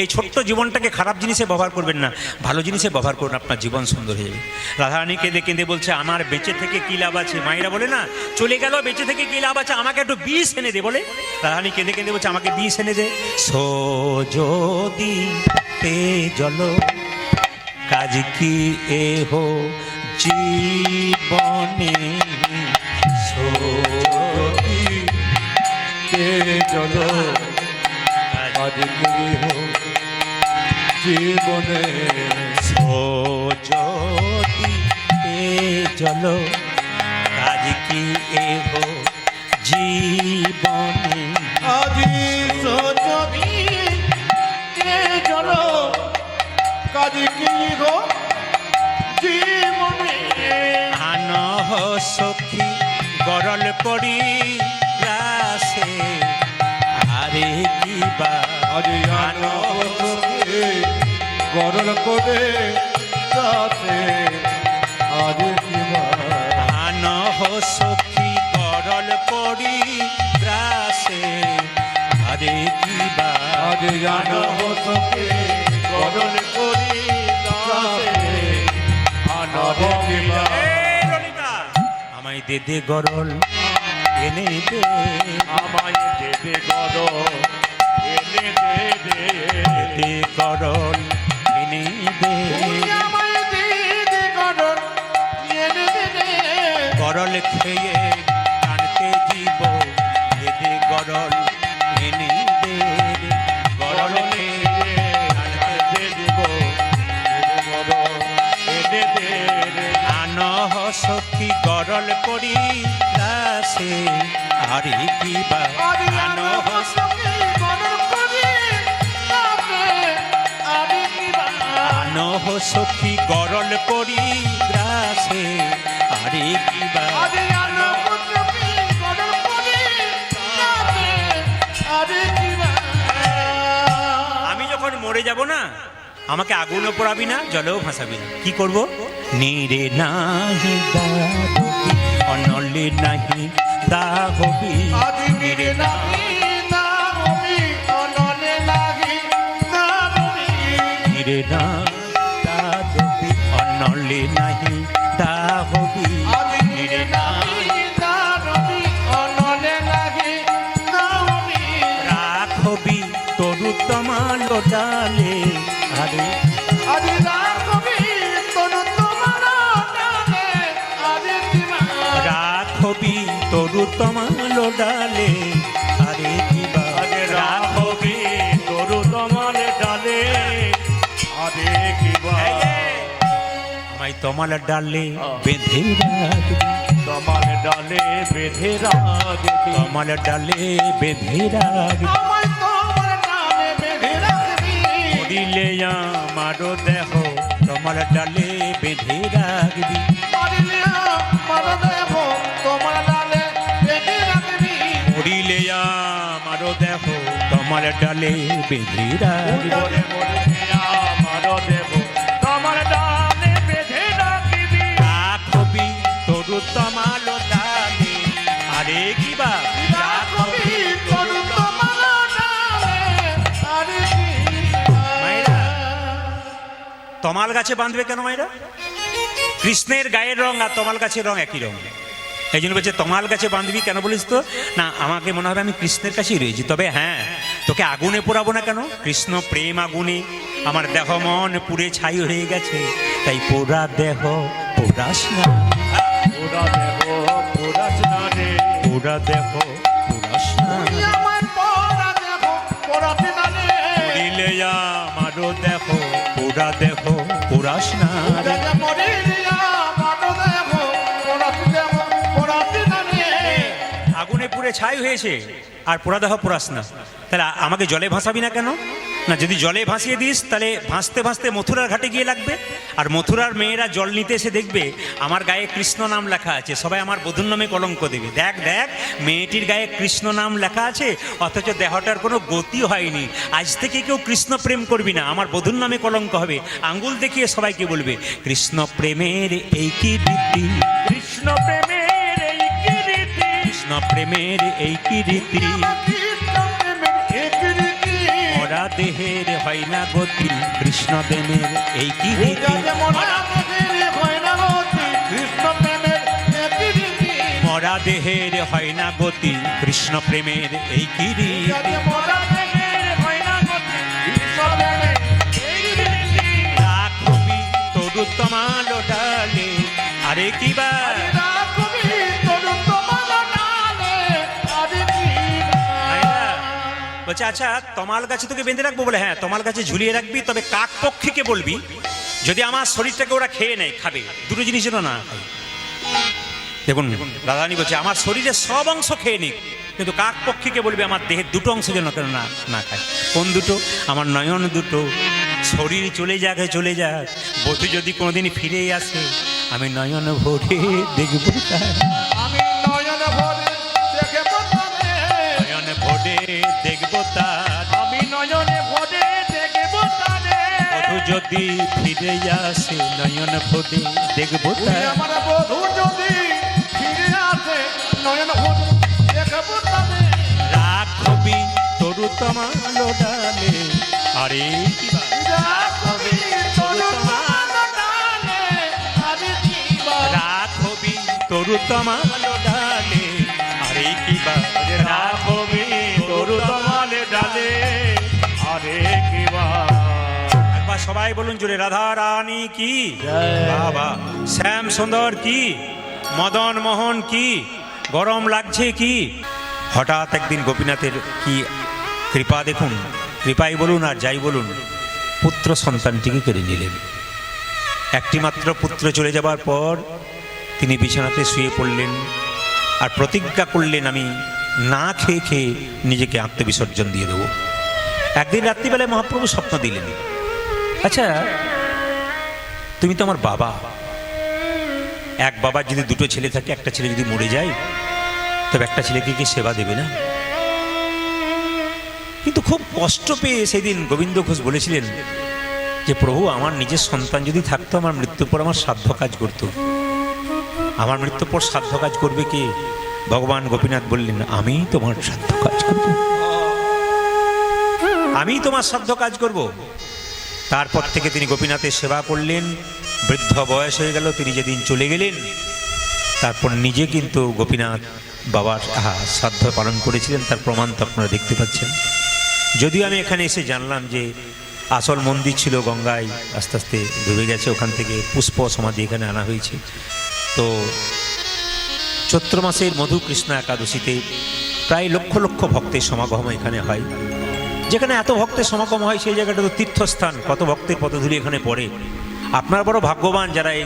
এই ছোট্ট জীবনটাকে খারাপ জিনিসে ব্যবহার করবেন না, ভালো জিনিসে ব্যবহার করুন, আপনার জীবন সুন্দর হয়ে যাবে। রাধারানী কেঁদে কেঁদে বলছে, আমার বেঁচে থেকে কী লাভ আছে? মায়েরা বলে না, চলে গেল, বেঁচে থেকে কী লাভ আছে, আমাকে একটু বিষ এনে দে বলে। রাধারানী কেঁদে কেঁদে বলছে, আমাকে বিষ এনে দে। সো যদি তে জল কাজ কি এ হো জীবনে, সো যদি তে জল কাজ কি হো জীবনে, সো যদি তে জল কাজ কি এ হো জীবনে, আজি সজনি তে জল কাজ কি গো জীবনে, আনহ সখী গরল করি আজ জানো সখী গরল করে রাতে আজ কিবা আনহ সখী গরল করি গ্রাসে আরে কিবা আজ জানো সখী গরল করে রাতে আনব কিবা আমায় দে দে গরল এনে দে আমায় দেবে গরল এনে দে দে দে গরল এনে দে গরল খেয়ে টানতে জীব দে দে গরল এনে দে গরল খেয়ে টানতে জীব এনে দে আনহ সখী গরল করি দাসে আরে কিবা আনহ আনহ সখী গরল করি গ্রাসে আরে কিবা আমি যখন মরে যাব না আমাকে আগুনও পোড়াবি না জলেও ভাসাবি না কি করব নীরে নাহি দাহবি অনলে নাহি দাহবি নীরে নীরে না দাহবি অনলে নাহি দাহবি নীরে না রাখবি তরু তমাল ডালে আরে রাখবি তরু তমাল ডালে আরে কিবা আরে রাখবি তরু তমাল ডালে আরে কিবা আমায় তমাল ডালে বেঁধে রাখবি তমাল ডালে বেঁধে রাখবি তমাল ডালে বেঁধে রাখবি মরিলে আমারও দেহ তমাল ডালে বেঁধে রাখবি মরিলে আমারও দেহ তমাল ডালে বেঁধে রাখবি আমারও দেব তমাল ডালে বেঁধে রাখবি রাখবি তরু তমাল ডালে আরে কিবা রাখবি মায়েরা তমাল গাছে বাঁধবে কেন মায়েরা কৃষ্ণের গায়ের রং আর তমাল গাছের রং একই রং এই জন্য বলছে তমাল গাছে বাঁধবি কেন বলিস তো না আমাকে মনে হবে আমি কৃষ্ণের কাছেই রয়েছি তবে হ্যাঁ তোকে আগুনে পোড়াবো না কেন কৃষ্ণ প্রেম আগুনে আমার দেহ মন পুড়ে ছাই হয়ে গেছে তাই পোড়া দেহ পোড়াস না পুরা দেব পুরা স্নানে পোড়া দেহ পোড়াস না মরিলে আমারও দেহ পোড়া দেহ পোড়াস না আগুনে পুড়ে ছাই হয়েছে আর পোড়া দেহ পোড়াস না তাহলে আমাকে জলে ভাসাবি না কেন না যদি জলে ভাসিয়ে দিস তাহলে ভাসতে ভাসতে মথুরার ঘাটে গিয়ে লাগবে আর মথুরার মেয়েরা জল নিতে এসে দেখবে আমার গায়ে কৃষ্ণ নাম লেখা আছে সবাই আমার বধূর নামে কলঙ্ক দেবে দেখ দেখ মেয়েটির গায়ে কৃষ্ণ নাম লেখা আছে অথচ দেহটার কোনো গতি হয়নি আজ থেকে কেউ কৃষ্ণ প্রেম করবি না আমার বধূর নামে কলঙ্ক হবে আঙ্গুল দেখিয়ে সবাইকে বলবে কৃষ্ণ প্রেমের এই কি রীতি কৃষ্ণ প্রেমের এই কি রীতি কৃষ্ণ প্রেমের এই কি রীতি মরা দেহের হয় না গতি কৃষ্ণ প্রেমের এই কি রীতি মরা দেহের হয় না গতি কৃষ্ণ প্রেমের এই কি রীতি রাখবি তরু তমাল ডালে আরে কিবা বলছে আচ্ছা তমাল গাছে তোকে বেঁধে রাখবো বলে হ্যাঁ তমাল গাছে ঝুলিয়ে রাখবি তবে কাক পক্ষীকে বলবি যদি আমার শরীরটাকে ওরা খেয়ে নেয় খাবে দুটো জিনিস যেন না খায় দেখুন দাদানি বলছে আমার শরীরের সব অংশ খেয়ে নিক কিন্তু কাক পক্ষীকে বলবে আমার দেহের দুটো অংশ যেন কেন না না খায় কোন দুটো আমার নয়ন দুটো শরীর চলে যাক বধূ যদি কোনোদিন ফিরে আসে আমি নয়ন ভরে দেখবো নয়ন ভরে দেখবো তার আমি নয়নে যদি ফিরে আসে নয়ন ভোদে দেখবো ওই তার আমার বধূ যদি ফিরে আসে নয়ন ভোদে দেখবো তাদের রাখবি তরু তমালো ডালে আরে কি বা রাখবি তরু তমালো ডালে, আরে কি বা রাখবি তরু তমালো ডালে আরে কি বা রাখবি তরু তমালে ডালে আরে কিবা একবার সবাই বলুন জোরে রাধা রানী কি বাবা শ্যাম সুন্দর কি মদন মোহন কি গরম লাগছে কি হঠাৎ একদিন গোপীনাথের কি কৃপা দেখুন কৃপাই বলুন আর যাই বলুন পুত্র সন্তানটিকে কেড়ে নিলেন একটি মাত্র পুত্র চলে যাবার পর তিনি বিছানাতে শুয়ে পড়লেন আর প্রতিজ্ঞা করলেন আমি না খেয়ে খেয়ে নিজেকে আত্মবিসর্জন দিয়ে দেব একদিন রাত্রিবেলায় মহাপ্রভু স্বপ্ন দিলেন আচ্ছা তুমি তো আমার বাবা এক বাবার যদি দুটো ছেলে থাকে একটা ছেলে যদি মরে যায় তবে একটা ছেলেকে কি সেবা দেবে না কিন্তু খুব কষ্ট পেয়ে সেদিন গোবিন্দ ঘোষ বলেছিলেন যে প্রভু আমার নিজের সন্তান যদি থাকতো আমার মৃত্যুর পর আমার শ্রাদ্ধ কাজ করতো আমার মৃত্যুর পর শ্রাদ্ধ কাজ করবে কে ভগবান গোপীনাথ বললেন আমি তোমার শ্রাদ্ধ কাজ করব আমি তোমার শ্রাদ্ধ কাজ করব তারপর থেকে তিনি গোপীনাথের সেবা করলেন বৃদ্ধ বয়স হয়ে গেল তিনি যেদিন চলে গেলেন তারপর নিজে কিন্তু গোপীনাথ বাবার শ্রাদ্ধ পালন করেছিলেন তার প্রমাণ তো আপনারা দেখতে পাচ্ছেন যদিও আমি এখানে এসে জানলাম যে আসল মন্দির ছিল গঙ্গায় আস্তে আস্তে ডুবে গেছে ওখান থেকে পুষ্প সমাধি এখানে আনা হয়েছে তো চৈত্র মাসের মধু কৃষ্ণ একাদশীতে প্রায় লক্ষ লক্ষ ভক্তের সমাগম এখানে হয় যেখানে এত ভক্তের সমাগম হয় সেই জায়গাটা তো তীর্থস্থান কত ভক্তের পদধূলি এখানে পড়ে আপনারা বড় ভাগ্যবান যারা এই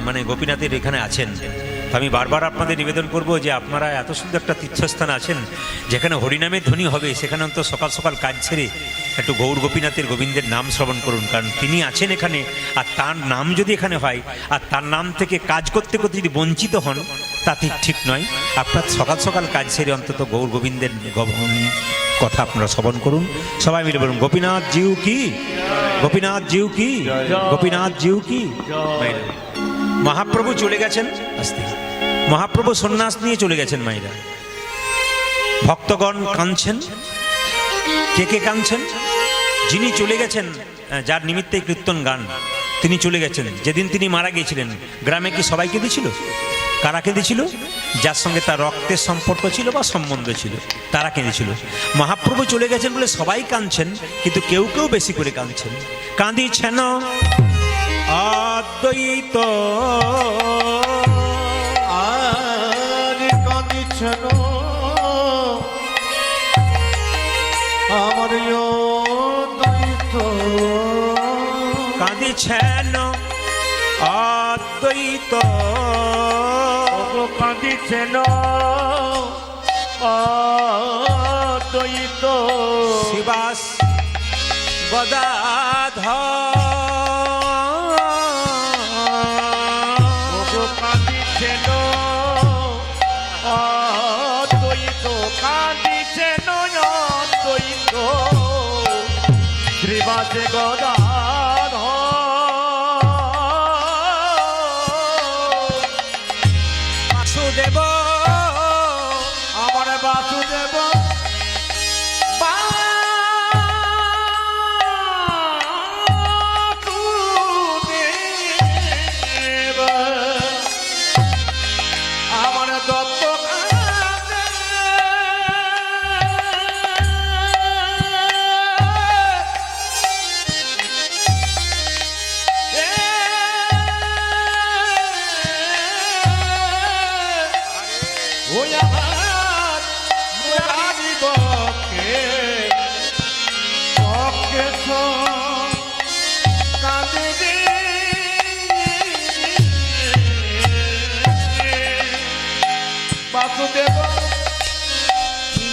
মানে গোপীনাথের এখানে আছেন আমি বারবার আপনাদের নিবেদন করব যে আপনারা এত সুন্দর একটা তীর্থস্থান আছেন যেখানে হরিনামের ধ্বনি হবে সেখানে অন্তত সকাল সকাল কাজ ছেড়ে একটু গৌর গোপীনাথের গোবিন্দের নাম শ্রবণ করুন কারণ তিনি আছেন এখানে আর তার নাম যদি এখানে হয় আর তার নাম থেকে কাজ করতে করতে যদি বঞ্চিত হন তা ঠিক নয় আপনার সকাল সকাল কাজ সেরে অন্তত গৌর গোবিন্দের কথা আপনারা শ্রবণ করুন সবাই মিলে বলুন গোপীনাথ জিউ কি গোপীনাথ জিউ কি গোপীনাথ জিউ কি মহাপ্রভু চলে গেছেন আস্তে মহাপ্রভু সন্ন্যাস নিয়ে চলে গেছেন মায়েরা ভক্তগণ কাঁদছেন কে কে কাঁদছেন যিনি চলে গেছেন যার নিমিত্তে কীর্তন গান তিনি চলে গেছেন যেদিন তিনি মারা গিয়েছিলেন গ্রামে কি সবাই কেঁদেছিল কারা কেঁদেছিল যার সঙ্গে তার রক্তের সম্পর্ক ছিল বা সম্বন্ধ ছিল তারা কেঁদেছিল মহাপ্রভু চলে গেছেন বলে সবাই কাঁদছেন কিন্তু কেউ কেউ বেশি করে কাঁদছেন কাঁদিছেন অদ্বৈত আর কাঁদিছেন আমার অদ্বৈত কাঁদিছেন অদ্বৈত কাঁদিছেন অদ্বৈত শিবাস গদাধর কাঁদিছেন অদ্বৈত কাঁদিছেন অদ্বৈত শ্রীবাসে গদাধর বাসুদেব আমার বাসুদেব বাসুদেব আমার দত্ত ওই আমার মুরারি বকে বকে কাঁদে রে বাসুদেব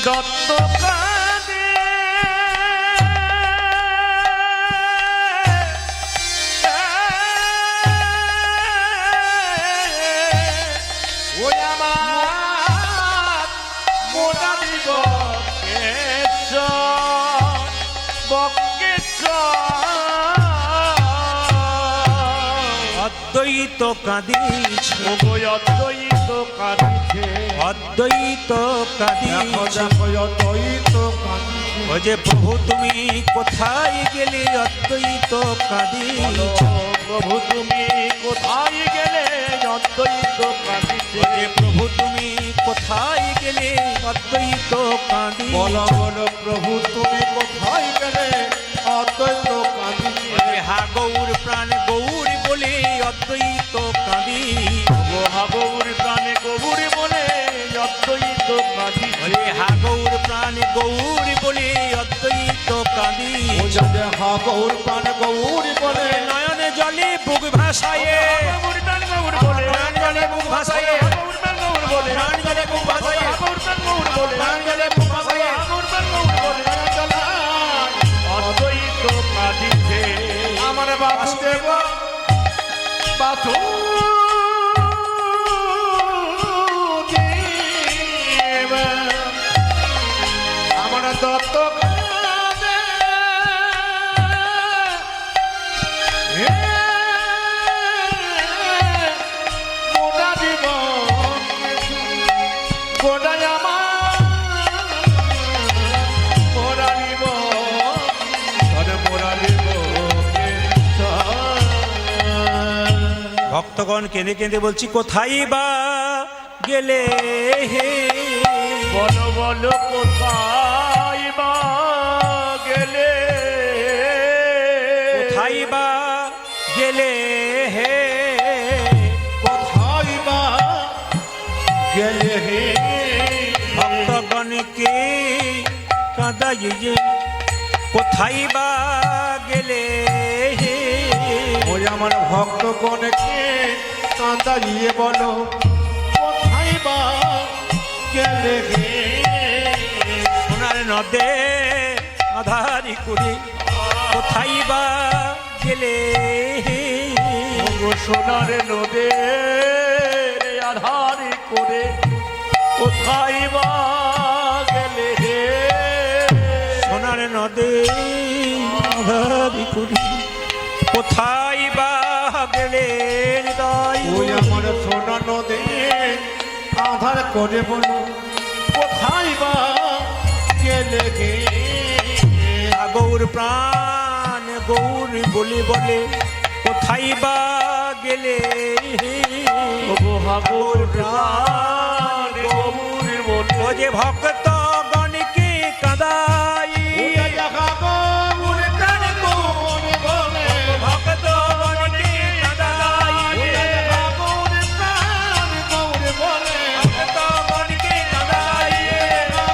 দত্ত কাঁদে ওই আমার মোরারি বকে অদ্বৈত কাঁদিছে, ওগো অদ্বৈত কাঁদিছে, অদ্বৈত দেখো কাঁদিছে। দেখো অদ্বৈত কাঁদিছে। ও যে প্রভু তুমি কোথায় গেলে অদ্বৈত বলো কাঁদিছে। প্রভু তুমি কোথায় গেলে অদ্বৈত কাঁদিছে, ও যে প্রভু তুমি কোথায় গেলে অদ্বৈত বলো কাঁদিছে। বলো প্রভু তুমি কোথায় গেলে অদ্বৈত কাঁদিছে। ও যে হা গৌর প্রাণ গৌর বলে অদ্বৈত কাঁদি। ওগো হা গৌর প্রাণে গৌর বলে অদ্বৈত ও কাঁদিছে, যে হা গৌর প্রাণ গৌর বলে অদ্বৈত কাঁদি। ও যে হা গৌর প্রাণ গৌর বলে নয়নে জলে বুক ভাসায়ে, গৌর প্রাণ গৌর বলে, প্রাণ জলে বুক ভাসায়ে, গৌর প্রাণ গৌর বলে, প্রাণ জলে বুক ভাসায়ে, গৌর প্রাণ গৌর বলে, প্রাণ জলে বুক ভাসায়ে। গৌর প্রাণ গৌর বলে, অদ্বৈত কাঁদিছে। আমার বাসুদেব বাসু আমার দত্ত কাঁদে। হে মোরা জীবন গোটাই আমার মোরা জীবন ধরে মোরা জীবনকে ভক্তগণ কেঁদে কেঁদে বলছি কোথায় বা গেলে হে। বলো বলো কোথায় বা গেলে, কোথায় বা গেলে হে। কোথায় বা গেলে হে ভক্তগণকে কাঁদাইয়ে কোথায় বা গেলে হে। ওই আমার ভক্তগণকে কাঁদাইয়ে বলো কোথায় বা গেলে হে। সোনার নদে আধারি করে কোথায় বা গেলে হে। ওগো সোনার নদে আধার করে কোথায় বা গেলে হে। সোনার নদে আধারি করে কোথায় বা গেলে হৃদয়। ওই আমার সোনা নদী আধার করে বলো কোথায় বা গেলে হে। গৌর প্রাণ গৌর বলে বলে কোথায় বা গেলে হে। ওগো হাগর প্রাণ গৌর বলে, ও যে ভক্ত গণকে কাঁদাই। ওটা দেখা গৌর প্রাণ গৌর বলে। ভক্ত গণকে কাঁদাই। ওটা দেখা গৌর প্রাণ গৌর বলে। ভক্ত গণকে কাঁদাই।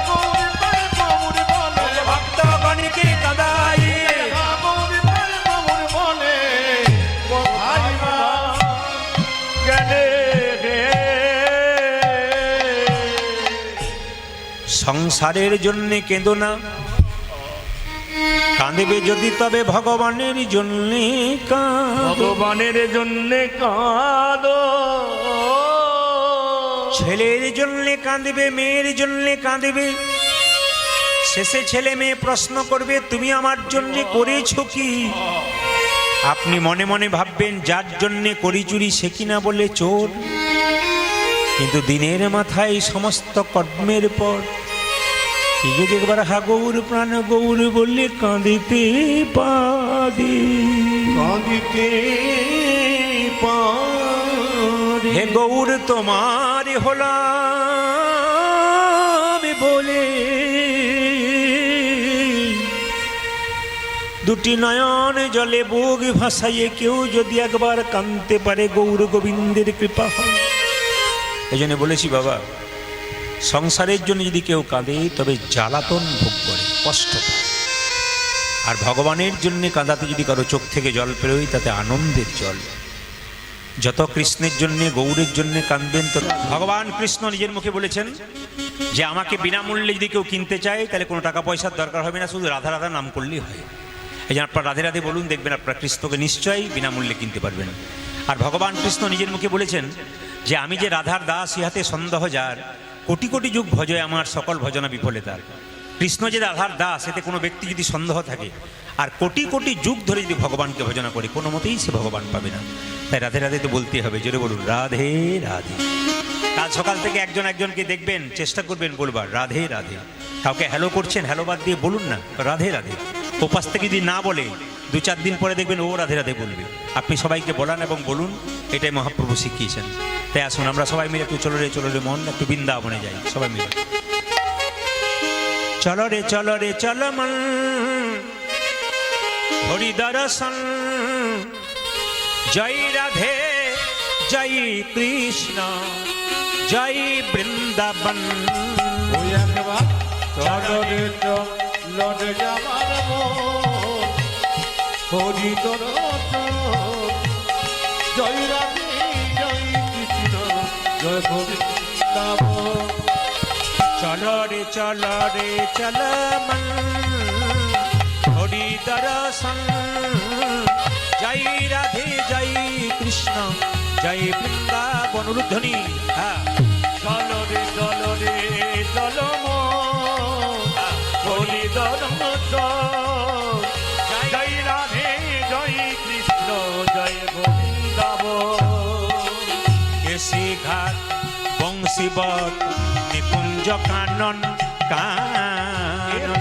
গৌর প্রাণ গৌর বলে। ভক্ত গণকে কাঁদাই। গৌর প্রাণ গৌর বলে কোথায় বা গেলে হে। সংসারের জন্য কেঁদো না, কাঁদবে যদি তবে ভগবানের জন্য কাঁদো। ভগবানের জন্যে কাঁদো, ছেলের জন্য কাঁদবে, মেয়ের জন্য কাঁদবে, শেষে ছেলে মেয়ে প্রশ্ন করবে তুমি আমার জন্য করেছো কি। আপনি মনে মনে ভাববেন যার জন্যে করি চুরি সে কিনা বলে চোর, কিন্তু দিনের মাথায় সমস্ত কর্মের পর কি যদি একবার হা গৌর প্রাণ গৌর বললে কাঁদিতে পারি। কাঁদিতে পারি। হে গৌর তোমার হলাম বলে দুটি নয়ন জলে বুক ভাসাইয়ে কেউ যদি একবার কাঁদতে পারে গৌর গোবিন্দের কৃপা হয়। এই জন্য বলেছি বাবা, সংসারের জন্য যদি কেউ কাঁদে তবে জ্বালাতন ভোগ করে, কষ্ট পায়। আর ভগবানের জন্য কাঁদাতে যদি কারো চোখ থেকে জল পেরোয় তাতে আনন্দের জল। যত কৃষ্ণের জন্য গৌরের জন্য কাঁদবেন তো ভগবান কৃষ্ণ নিজের মুখে বলেছেন যে আমাকে বিনামূল্যে যদি কেউ কিনতে চায় তাহলে কোনো টাকা পয়সার দরকার হবে না, শুধু রাধা রাধা নাম করলেই হয়। এই জন্য আপনার রাধে রাধে বলুন, দেখবেন আপনার কৃষ্ণকে নিশ্চয়ই বিনামূল্যে কিনতে পারবেন। আর ভগবান কৃষ্ণ নিজের মুখে বলেছেন যে আমি যে রাধার দাস ইহাতে সন্দেহ যার, কোটি কোটি যুগ ভজয় আমার সকল ভজনা বিফলে তার। কৃষ্ণ যে রাধার দাস এতে কোনো ব্যক্তি যদি সন্দেহ থাকে আর কোটি কোটি যুগ ধরে যদি ভগবানকে ভজনা করে কোনো মতেই সে ভগবান পাবে না। তাই রাধে রাধে তো বলতে হবে, জোরে বলুন রাধে রাধে। কাল সকাল থেকে একজন একজনকে দেখবেন, চেষ্টা করবেন বলবার রাধে রাধে। কাউকে হ্যালো করছেন, হ্যালো বাদ দিয়ে বলুন না রাধে রাধে। ওপাশ থেকে যদি না বলে 2-4 দিন পরে দেখবেন ও রাধে রাধে বলবে। আপনি সবাইকে বলান এবং বলুন, এটাই মহাপ্রভু শিখিয়েছেন। তাই আসুন আমরা সবাই মিলে একটু চলো রে মন, একটু বৃন্দাবনে যাই সবাই মিলে। চলো রে চলো মন, হরি দর্শন, জয় রাধে জয় কৃষ্ণ জয় বৃন্দাবন। ওই একবার চলো রে চলো রে আমার মন, হরি দর্শন, জয় রাধে জয় কৃষ্ণ জয় বৃন্দাবন। চলো রে চলো মন, হরি দর্শন, জয় রাধে জয় কৃষ্ণ জয় বৃন্দাবন। রুদ্ধনি হ্যাঁ। চলো রে চলো মন, হরি দর্শন, জয় রাধে জয় কৃষ্ণ জয় বৃন্দাবন। কেশি ঘাট বংশীবট নিকুঞ্জ কানন কানন।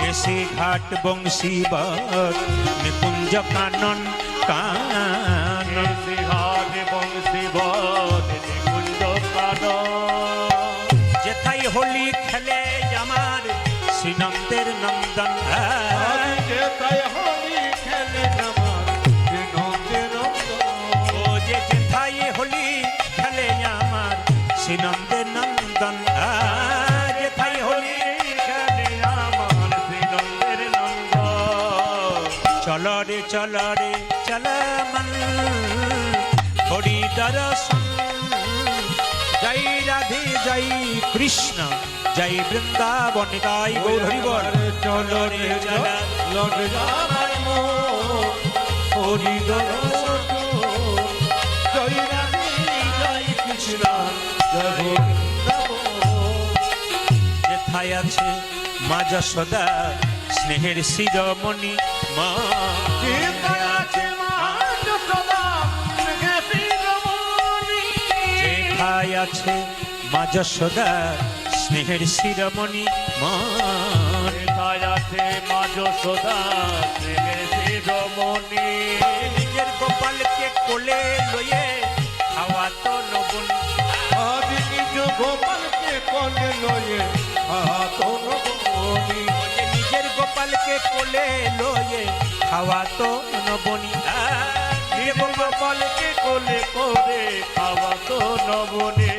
কেশি ঘাট বংশীবট নিকুঞ্জ কানন কানন। সিংহাদ বংশী বট নিকুঞ্জ কানন। যেথায় হোলি খেলে আমার শ্রীনন্দের নন্দন। যেথায় হোলি খেলে আমার শ্রীনন্দের নন্দন। ও যে যেথায় হোলি খেলে আমার শ্রীনন্দের নন্দন। যেথায় হোলি খেলে আমার শ্রীনন্দের নন্দন। চলো রে চলো মন, হরি দর্শন, জয় রাধে জয় কৃষ্ণ জয় বৃন্দাবন। গাই গৌর হরি বল। চলো রে চলো রে আমার মন, হরি দর্শন, জয় রাধে জয় কৃষ্ণ জয় বৃন্দাবন। যেথায় আছে মা যশোদা স্নেহের শিরোমণি মা। যেথায় আছে মা যশোদা স্নেহের শিরোমণি। যেথায় আছে মা যশোদা স্নেহের শিরোমণি মা। যেথায় আছে মা যশোদা স্নেহের শিরোমণি। নিজের গোপালকে কোলে লয়ে খাওয়া তো নবন। আজ নিজ গোপালকে কোলে লয়ে হাত নবনী। নিজের গোপালকে কোলে লয়ে খাওয়া তো নবনী। গোপালকে কোলে করে খাওয়া তো নবনে।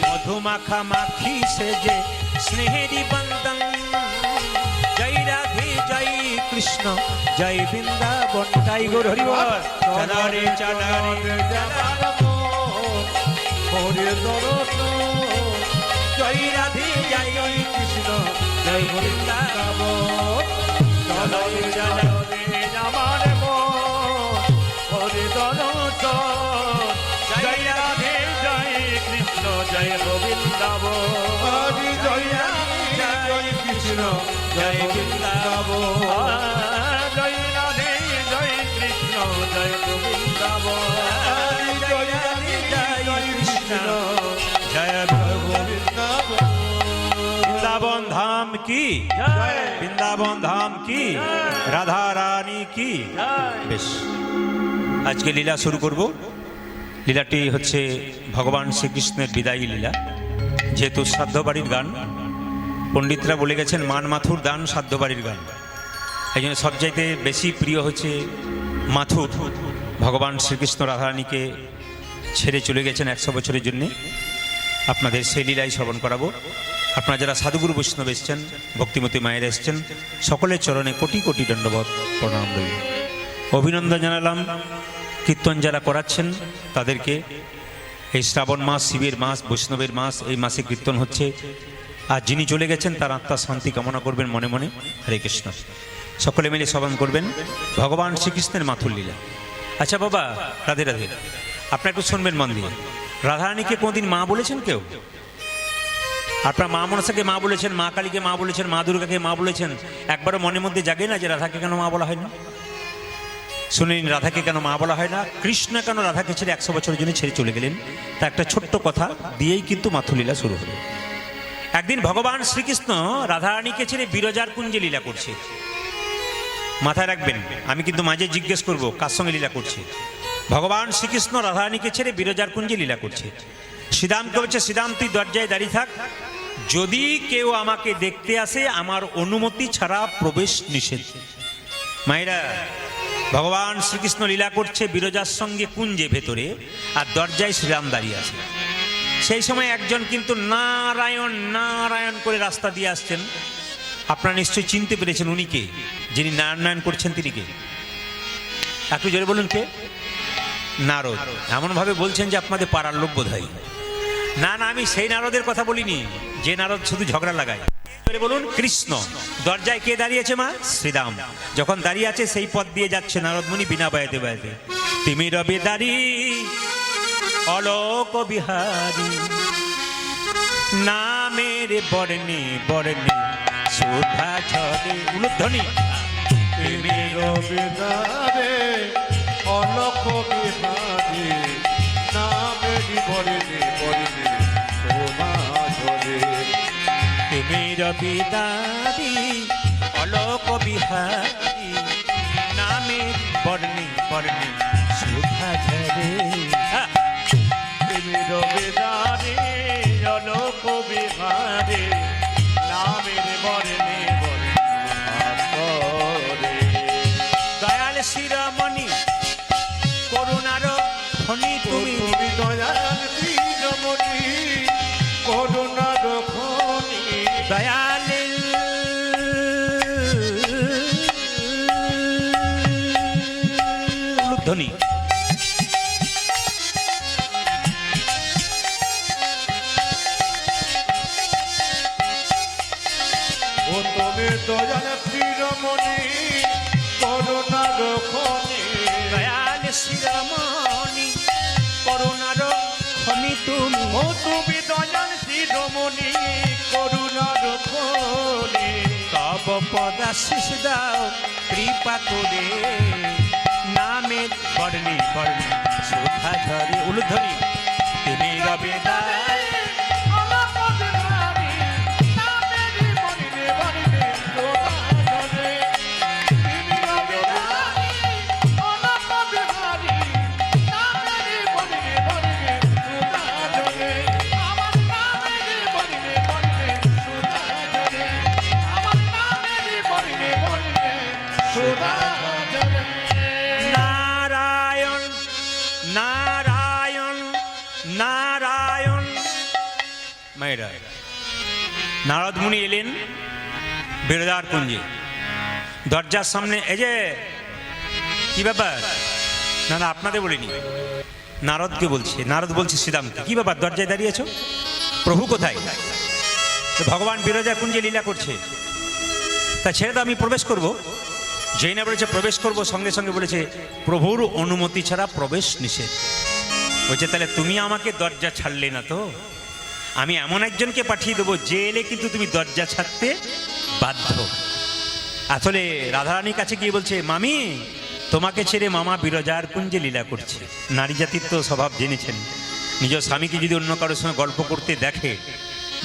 মধুমাখা মাখি সেজে স্নেহেরি বন্দন। জয় রাধে জয় কৃষ্ণ জয় বৃন্দাবন। গাই গৌর হরি বল। চলো রে আমার মন, হরি দর্শন, জয় রাধে জয় কৃষ্ণ জয় বৃন্দাবন। চলো রে আমার মন, হরি দর্শন, জয় রাধে জয় কৃষ্ণ জয় গোবিন্দাবন। হরি জয় রাধে জয় কৃষ্ণ জয় বৃন্দাবন। জয় রাধে জয় কৃষ্ণ জয় গোবিন্দাবন। হরি জয় রাধে জয় কৃষ্ণ জয় বৃন্দাবন। বৃন্দাবন ধাম কি, জয় বৃন্দাবন ধাম কি, রাধা রানী কি। জয়। বেশ, আজকে লীলা শুরু করব। লীলাটি হচ্ছে ভগবান শ্রীকৃষ্ণের বিদায়ী লীলা। যেহেতু শ্রাদ্ধ বাড়ির গান, পণ্ডিতরা বলে গেছেন মান মাথুর দান শ্রাদ্ধ বাড়ির গান। এই জন্য সবচাইতে বেশি প্রিয় হচ্ছে মাথুর। ভগবান শ্রীকৃষ্ণ রাধারানীকে ছেড়ে চলে গেছেন 100 বছরের জন্যে। আপনাদের সেই লীলাই শ্রবণ করাবো। আপনারা যারা সাধুগুরু বৈষ্ণব এসছেন, ভক্তিমতী মায়ের এসছেন, সকলের চরণে কোটি কোটি দণ্ডবত প্রণাম রইল। অভিনন্দন জানালাম কীর্তন যারা করাচ্ছেন তাদেরকে। এই শ্রাবণ মাস শিবের মাস, বৈষ্ণবের মাস, এই মাসে কীর্তন হচ্ছে। আর যিনি চলে গেছেন তার আত্মার শান্তি কামনা করবেন মনে মনে। হরে কৃষ্ণ। সকলে মিলে শ্রবণ করবেন ভগবান শ্রীকৃষ্ণের মাথুর লীলা। আচ্ছা বাবা, রাধে রাধে, আপনারা একটু শুনবেন মন দিয়ে। রাধারানীকে কোনদিন মা বলেছেন কেউ? আপনার মা মনসাকে মা বলেছেন, মা কালীকে মা বলেছেন, মা দুর্গাকে মা বলেছেন, একবারও মনের মধ্যে জাগে না যে রাধাকে কেন মা বলা হয় না? শুনেন, রাধাকে কেন মা বলা হয় না? কৃষ্ণ কেন রাধাকে ছেড়ে 100 বছরের জন্য ছেড়ে চলে গেলেন? তা একটা ছোট্ট কথা দিয়েই কিন্তু মাথুলীলা শুরু হলো। একদিন ভগবান শ্রীকৃষ্ণ রাধারানীকে ছেড়ে বিরজার কুঞ্জে লীলা করছে। মাথায় রাখবেন, আমি কিন্তু মাঝে জিজ্ঞেস করব কার সঙ্গে লীলা করছে। ভগবান শ্রীকৃষ্ণ রাধারানীকে ছেড়ে বিরজার কুঞ্জে লীলা করছে। শ্রীদামকে বলছে, শ্রীদাম তুই দরজায় দাঁড়িয়ে থাক, যদি কেউ আমাকে দেখতে আসে আমার অনুমতি ছাড়া প্রবেশ নিষেধ। মায়েরা, ভগবান শ্রীকৃষ্ণ লীলা করছে বিরজার সঙ্গে কুঞ্জে ভেতরে, আর দরজায় শ্রীরাম দাঁড়িয়ে আছে। সেই সময় একজন কিন্তু নারায়ণ নারায়ণ করে রাস্তা দিয়ে আসছেন। আপনারা নিশ্চয়ই চিনতে পেরেছেন উনি কে, যিনি নারায়ণ করছেন তিনি কে? একটু জোরে বলুন কে? নারদ। এমনভাবে বলছেন যে আপনাদের পাড়ার লোক বোধ হয়। না না, আমি সেই নারদের কথা বলিনি যে নারদ শুধু ঝগড়া লাগায়। বলুন কৃষ্ণ। দরজায় কে দাঁড়িয়েছে মা? শ্রীরাম। যখন দাঁড়িয়ে আছে সেই পথ দিয়ে যাচ্ছে নারদমণি বিনা বায়াতে বায়াতে। তুমি রবে দাঁড়ি অলোক বিহারী, নামের বর্ণে বর্ণে সুধা ঝরে। উলুধ্বনি। তুমি রবে দাঁড়ে অলোক বিহারী, নামেরি বর্ণে বর্ণে শোভা ঝরে। তুমি রবি দাঁড়ি অলোক বিহারী, নামের বর্ণে বর্ণে সুধা ঝরে। তুমি রবে দাঁড়ে অলোক বিহারে, নামের বর্ণে বর্ণে দয়াল শিরোমণি করুণার খনি তুমি। তুমি দয়াল শিরোমণি করুণার খনি। দয়াল ধ্বনি। ও তুমি দয়াল শিরোমণি করুণার খনি। দয়াল শিরোমণি করুণার খনি তুমি। ও তুমি দয়াল শিরোমণি করুণার খনি। তব পদাশিস দাও কৃপা করে, নামের বর্ণে বর্ণে সুধা ঝরে। উলুধ্বনি। তুমি রবে দাঁড়ি অলোক বিহারী, নামের বর্ণে বর্ণে শোভা ঝরে। তুমি রবে দাঁড়ি অলোক বিহারী, নামের বর্ণে বর্ণে শোভা ঝরে। আমার নামের বর্ণে বর্ণে শোভা ঝরে। আমার নামের বর্ণে বর্ণে শোভা ঝরে। নারায়ণ নারায়ণ নারায়ণ। মায়েরা, নারদ মুনি এলেন বিরজার কুঞ্জে। দরজার সামনে এই যে কি ব্যাপার? না না, আপনাদের বলিনি, নারদকে বলছে। নারদ বলছে শ্রীরামকে, কি ব্যাপার দরজায় দাঁড়িয়েছো? প্রভু কোথায়? তো ভগবান বিরজার কুঞ্জে লীলা করছে, তা ছেড়ে তো আমি প্রবেশ করব। যেই না বলেছে প্রবেশ করব, সঙ্গে সঙ্গে বলেছে প্রভুর অনুমতি ছাড়া প্রবেশ নিষেধ। বলছে তাহলে তুমি আমাকে দরজা ছাড়লে না তো? আমি এমন একজনকে পাঠিয়ে দেবো যে এলে কিন্তু তুমি দরজা ছাড়তে বাধ্য। আসলে রাধারানীর কাছে গিয়ে বলছে, মামি তোমাকে ছেড়ে মামা বিরজার কুঞ্জে লীলা করছে। নারী জাতির তো স্বভাব জেনেছেন, নিজ স্বামীকে যদি অন্য কারোর সঙ্গে গল্প করতে দেখে,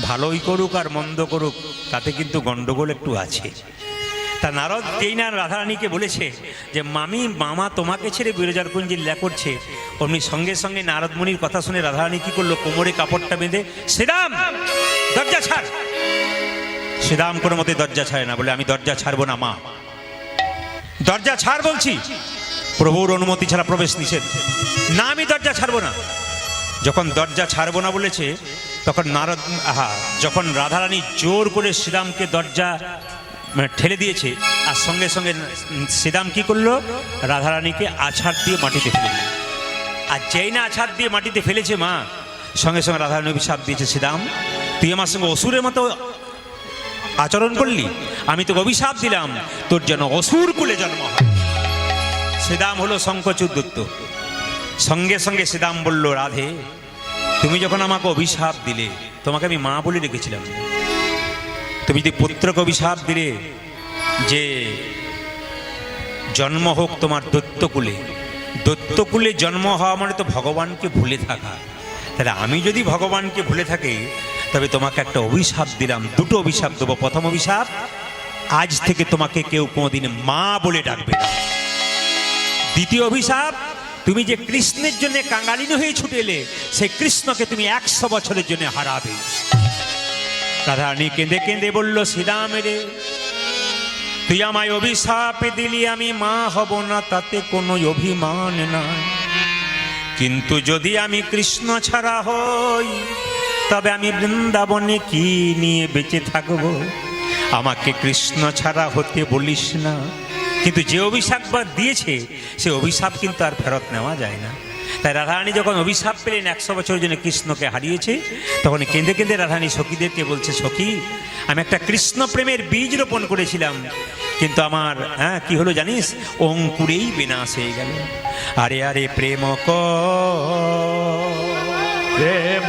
ভালোই করুক আর মন্দ করুক, তাতে কিন্তু গন্ডগোল একটু আছে। তা নারদ যেই না রাধারানীকে বলেছে যে মামি মামা তোমাকে ছেড়ে বিরজার কুঞ্জে লীলা করছে, অমনি সঙ্গে সঙ্গে নারদ মুনির কথা শুনে রাধারানী কি করলো, কোমরে কাপড়টা বেঁধে শ্রীরাম দরজা ছাড়। শ্রীরাম কোনো মতে দরজা ছাড়ে না, বলে আমি দরজা ছাড়বো না মা, দরজা ছাড় বলছি, প্রভুর অনুমতি ছাড়া প্রবেশ নিষেধ। না আমি দরজা ছাড়বো না। যখন দরজা ছাড়বো না বলেছে, তখন নারদ যখন রাধারানী জোর করে শ্রীরামকে দরজা ঠেলে দিয়েছে, আর সঙ্গে সঙ্গে শ্রীরাম কি করলো, রাধারানীকে আছাড় দিয়ে মাটিতে ফেলে দিল। আর যেই না আছাড় দিয়ে মাটিতে ফেলেছে মা, সঙ্গে সঙ্গে রাধারানী অভিশাপ দিয়েছে, শ্রীরাম তুই আমার সঙ্গে অসুরের মতো আচরণ করলি, আমি তোকে অভিশাপ দিলাম তোর যেন অসুর কুলে জন্ম হয়। শ্রীরাম হলো শঙ্খচূড়। সঙ্গে সঙ্গে শ্রীরাম বলল, রাধে তুমি যখন আমাকে অভিশাপ দিলে, তোমাকে আমি মা বলে রেখেছিলাম। তুমি যদি পুত্রকে অভিশাপ দিলে যে জন্ম হোক তোমার দৈত্যকুলে, দৈত্যকুলে জন্ম হওয়া মানে তো ভগবানকে ভুলে থাকা। তাহলে আমি যদি ভগবানকে ভুলে থাকি তবে তোমাকে একটা অভিশাপ দিলাম, দুটো অভিশাপ দেবো। প্রথম অভিশাপ, আজ থেকে তোমাকে কেউ কোনোদিন মা বলে ডাকবে না। দ্বিতীয় অভিশাপ, তুমি যে কৃষ্ণের জন্য কাঙ্গালিনী হয়ে ছুটে এলে সেই কৃষ্ণকে তুমি 100 বছরের জন্য হারাবে। রাধারানী কেঁদে কেঁদে বলল, শ্রীরামেরে তুই আমায় অভিশাপ দিলি, আমি মা হব না তাতে কোনো অভিমান নাই, কিন্তু যদি আমি কৃষ্ণ ছাড়া হই তবে আমি বৃন্দাবনে কি নিয়ে বেঁচে থাকবো? আমাকে কৃষ্ণ ছাড়া হতে বলিস না। কিন্তু যে অভিশাপ দিয়েছে সে অভিশাপ কিন্তু আর ফেরত নেওয়া যায় না। তাই রাধারানী যখন অভিশাপ পেলেন 100 বছরের জন্য কৃষ্ণকে হারিয়েছে, তখন কেঁদে কেঁদে রাধারানী সখীদেরকে বলছে, সখী আমি একটা কৃষ্ণ প্রেমের বীজ রোপণ করেছিলাম, কিন্তু আমার কি হলো জানিস, অঙ্কুরেই বিনাশ হয়ে গেল। আরে আরে প্রেম প্রেম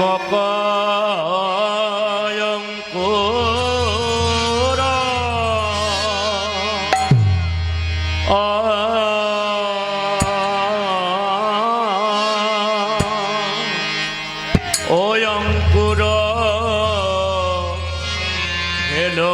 অঙ্কুর ও অঙ্কুর হেলো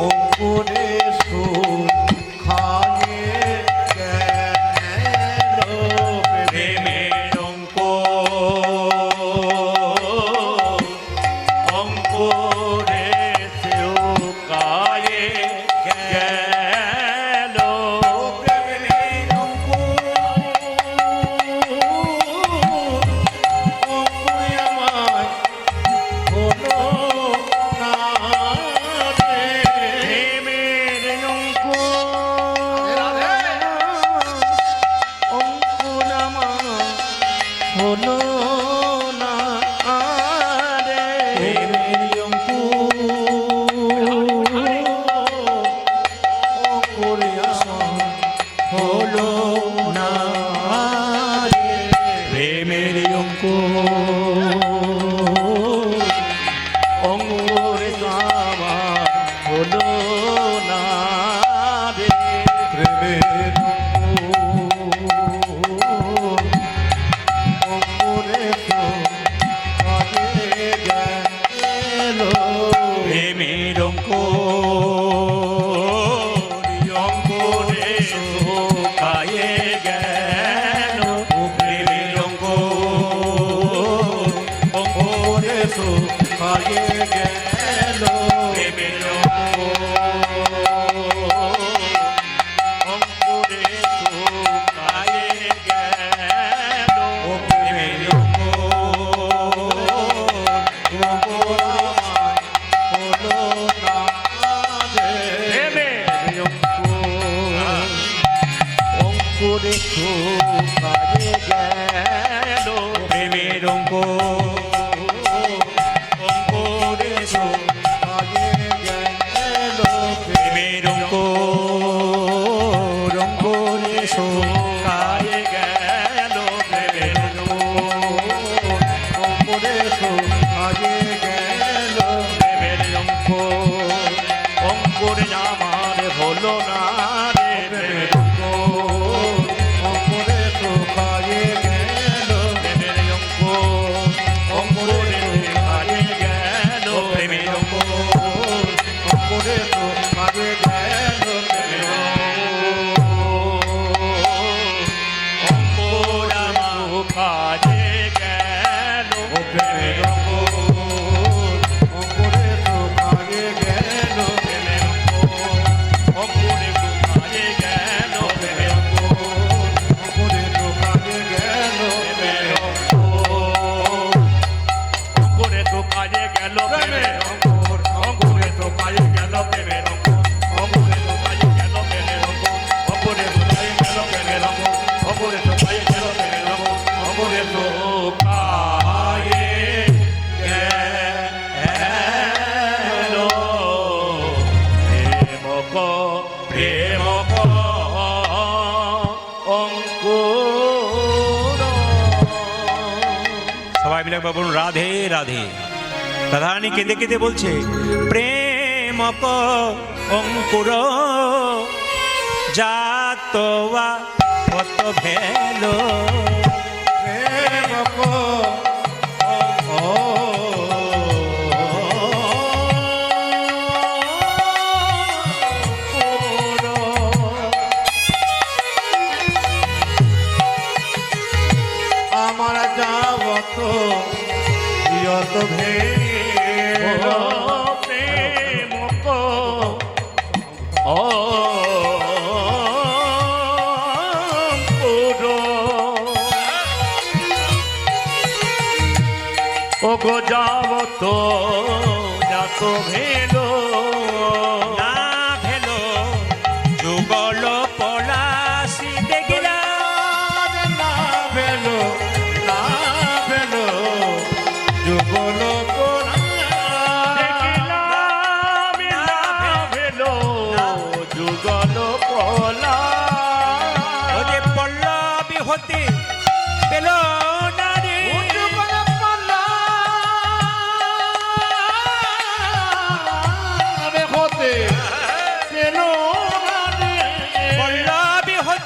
অঙ্কুরে সুখ খায়ে অঙ্কুরে শুকায়ে গেল প্রেমের অঙ্কুরে শুকায়ে গেল প্রেমের অঙ্কুরে শুকায়ে গেল প্রেমের অঙ্কুরে শুকায়ে গেল প্রেমের অঙ্কুর আমার হলো না রে প্রেমের অঙ্কুরে শুকায়ে গেল প্রেমের অঙ্কুরে শুকায়ে গেল প্রেমের অঙ্কুরে শুকায়ে গেল অঙ্কুর আমার শুকায়ে গেল প্রেমের অঙ্কুরে শুকায়ে গেল প্রেমের অঙ্কুরে শুকায়ে গেল প্রেমের অঙ্কুরে শুকায়ে গেল অঙ্কুরে শুকায়ে গেল প্রেমের অঙ্কুরে শুকায়ে গেল প্রেমের অঙ্কুরে শুকায়ে গেল প্রেমের অঙ্কুরে শুকায়ে গেল প্রেমের অঙ্কুরে শুকায়ে গেল প্রেমের অঙ্কুরে শুকায়ে গেল প্রেমক অঙ্কুর সবাই মিলে একবার বলুন রাধে রাধে। রাধারানী কেঁদে কেঁদে বলছে প্রেমক অঙ্কুর জাতবা কত ভেলো প্রেমক আমার যাবত যত ভেল প্রেমক ও গো যাবত যত ভেলো না ভেলো যুগল পলাশি দেখিলা না ভেলো না ভেলো যুগল দেখিলাম না ভেলো যুগল পলা ওরে পল্লবী হতে পেল না রে হতে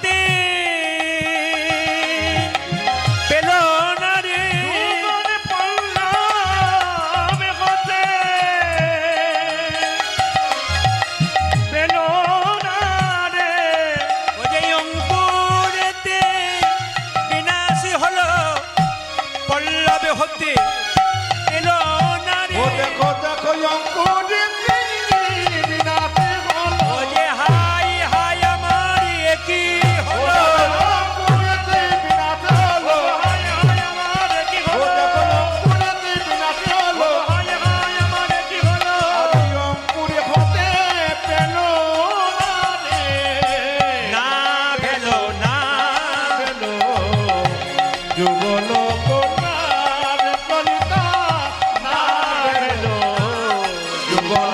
পেল পল্লবী হতে পেল না রে ও যে অঙ্কুরেতে বিনাশী হলো পল্লবী হতে পেল না রে ও দেখো দেখো অঙ্কুরে বিনাতে হলো ও যে হাই হাই আমার একই হলো অঙ্কুরেতে বিনাতে হলো ও দেখো অঙ্কুরেতে বিনাতে হলো আদি অঙ্কুরে হতে পেল না ভেলো না পেল যুগল কোনার কলিতা না পেল যুগল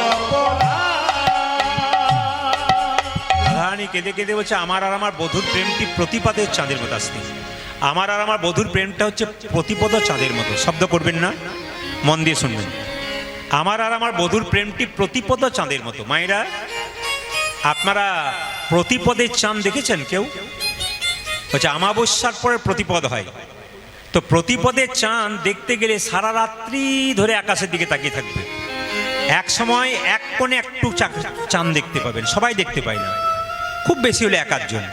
রাধারানী কেঁদে কেঁদে বলছে আমার আর আমার বধুর প্রেমটি প্রতিপাদের চাঁদের মতো আসতে আমার আর আমার বধুর প্রেমটা হচ্ছে প্রতিপদ চাঁদের মতো শব্দ করবেন না মন দিয়ে শুনবেন আমার আর আমার বধুর প্রেমটি প্রতিপদ চাঁদের মতো মায়েরা আপনারা প্রতিপদের চাঁদ দেখেছেন কেউ হচ্ছে অমাবস্যার পরে প্রতিপদ হয় তো প্রতিপদের চাঁদ দেখতে গেলে সারা রাত্রি ধরে আকাশের দিকে তাকিয়ে থাকবে এক সময় এক কোণে একটু চাঁদ দেখতে পাবেন সবাই দেখতে পায় না খুব বেশি হলে এক আধজন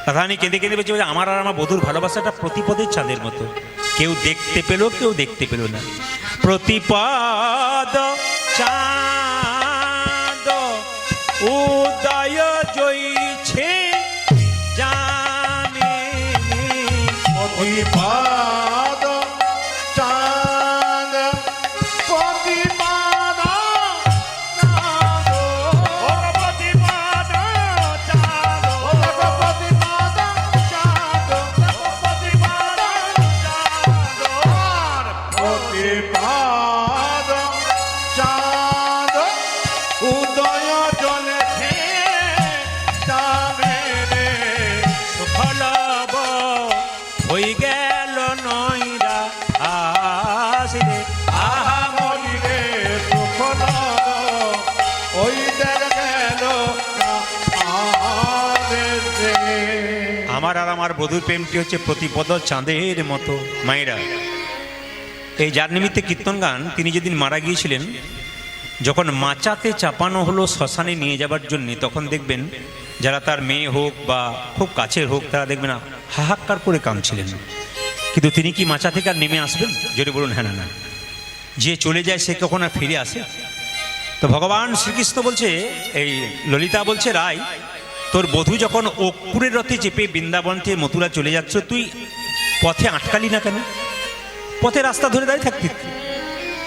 রাধারানী কেঁদে কেঁদে বলছে আমার আর আমার বধুর ভালোবাসাটা প্রতিপদের চাঁদের মতো কেউ দেখতে পেল কেউ দেখতে পেল না প্রতিপদ চাঁদ উদয় জয়ছে জানে প্রতিপাদ চাঁদ প্রতিপাদ চাঁদ প্রতিপাদ চাঁদ আমার আর আমার বধূর প্রেমটি হচ্ছে প্রতিপদ চাঁদের মতো। মায়েরা, এই যার নিমিত্তে কীর্তন গান, তিনি যেদিন মারা গিয়েছিলেন, যখন মাচাতে চাপানো হলো শ্মশানে নিয়ে যাবার জন্যে, তখন দেখবেন যারা তার মেয়ে হোক বা খুব কাছের হোক, তারা দেখবেন হাহাকার করে কাঁদছিলেন। কিন্তু তিনি কি মাচা থেকে আর নেমে আসবেন? জোরে বলুন হ্যাঁ না না। যে চলে যায় সে কখন আর ফিরে আসে? তো ভগবান শ্রীকৃষ্ণ বলছে, এই ললিতা বলছে, রায় তোর বধূ যখন অক্কুরের রথে চেপে বৃন্দাবন থেকে মথুরা চলে যাচ্ছ, তুই পথে আটকালি না কেন? পথে রাস্তা ধরে দাঁড়িয়ে থাকতি,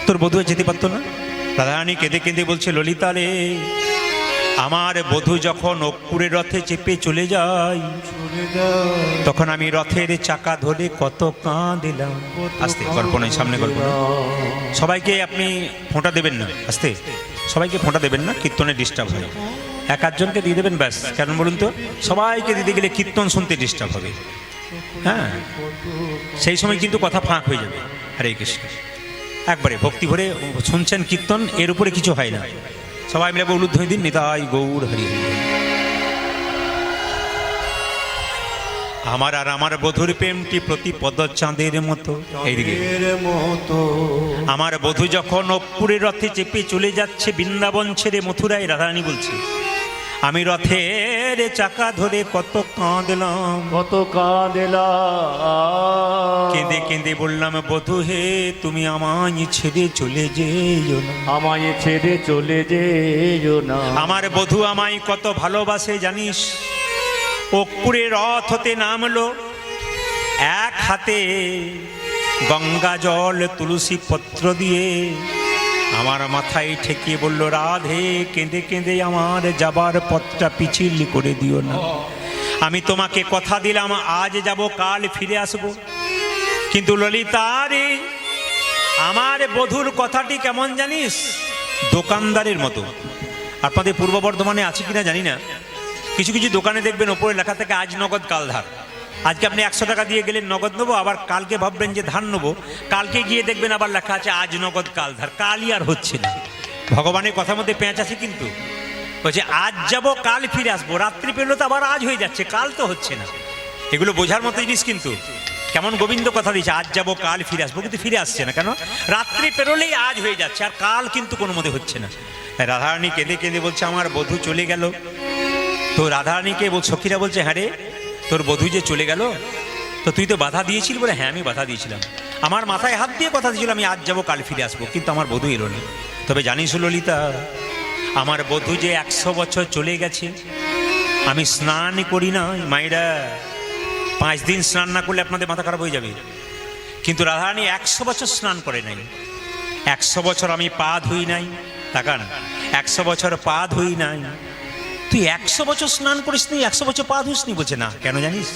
তোর বধূ যেতে পারতো না? রাধারানী কেঁদে কেঁদে বলছে, ললিতা রে, আমার বধূ যখন অক্কুরের রথে চেপে চলে যায়, তখন আমি রথের চাকা ধরে কত কাঁদিলাম। আস্তে, গল্প নয়, সামনে গল্প নয়। সবাইকে আপনি ফোঁটা দেবেন না, আস্তে, সবাইকে ফোঁটা দেবেন না, কীর্তনে ডিস্টার্ব হয়। এক আধজনকে দিয়ে দেবেন ব্যাস। কারণ বলুন তো, সবাইকে দিতে গেলে কীর্তন শুনতে ডিস্টার্ব হবে। হ্যাঁ, সেই সময় কিন্তু কথা ফাঁক হয়ে যাবে। হরে কৃষ্ণ। একবারে ভক্তি ভরে শুনছেন কীর্তন, এর উপরে কিছু হয় না। সবাই মিলে উলুধ্বনি দিন, নিতাই গৌর হরি হরি। আমার আর আমার বধুর প্রেমটি প্রতি পদচাঁদের মতো। এইদিকে, আমার বধূ যখন অক্কুরের রথে চেপে চলে যাচ্ছে বৃন্দাবন ছেড়ে মথুরায়, রাধারানী বলছে, আমি রথের চাকা ধরে কত কাঁদলাম, কত কাঁদলাম। কেঁদে কেঁদে বললাম, বধূ হে, তুমি আমায় ছেড়ে চলে যেও না, আমায় ছেড়ে চলে যেও না। আমার বধূ আমায় কত ভালোবাসে জানিস। অক্কুরে রথ হতে নামলো, এক হাতে গঙ্গা জল তুলসী পত্র দিয়ে আমার মাথায় ঠেকিয়ে বলল, রাধে, কেঁদে কেঁদে আমার যাবার পথটা পিছিল করে দিও না। আমি তোমাকে কথা দিলাম, আজ যাব, কাল ফিরে আসব। কিন্তু ললিতা রে, আমার বধূর কথাটি কেমন জানিস? দোকানদারের মতো। আপনাদের পূর্ব বর্ধমানে আছে কিনা জানি না, কিছু কিছু দোকানে দেখবেন ওপরে লেখা থাকে আজ নগদ কাল ধার। আজকে আপনি 100 টাকা দিয়ে গেলেন নগদ নেবো, আবার কালকে ভাববেন যে ধার নেবো, কালকে গিয়ে দেখবেন আবার লেখা আছে আজ নগদ কাল ধার। কালই আর হচ্ছে না। ভগবানের কথার মধ্যে পেঁচ আছে কিন্তু। বলছে আজ যাব, কাল ফিরে আসবো। রাত্রি পেরলো তো আবার আজ হয়ে যাচ্ছে, কাল তো হচ্ছে না। এগুলো বোঝার মতো জিনিস কিন্তু। কেমন গোবিন্দ কথা দিয়েছে, আজ যাব, কাল ফিরে আসবো, কিন্তু ফিরে আসছে না কেন? রাত্রি পেরোলেই আজ হয়ে যাচ্ছে, আর কাল কিন্তু কোনো মতে হচ্ছে না। রাধারানী কেঁদে কেঁদে বলছে, আমার বধূ চলে গেল। তো রাধারানীকে সখীরা বলছে, হ্যাঁ রে, তোর বধূ যে চলে গেল, তো তুই তো বাধা দিয়েছিলি? বলে, হ্যাঁ আমি বাধা দিয়েছিলাম, আমার মাথায় হাত দিয়ে কথা দিয়েছিল আমি আজ যাবো, কাল ফিরে আসবো, কিন্তু আমার বধূ এলো না। তবে জানিস ললিতা, আমার বধূ যে 100 বছর চলে গেছে, আমি স্নান করি না। মায়েরা, 5 দিন স্নান না করলে আপনাদের মাথা খারাপ হয়ে যাবে। কিন্তু রাধারানী 100 বছর স্নান করে নাই। 100 বছর আমি পা ধুই নাই। তাকান, 100 বছর পা ধুই নাই। তুই 100 বছর স্নান করিস নি, 100 বছর পা ধুসনি? বলছে না। কেন জানিস?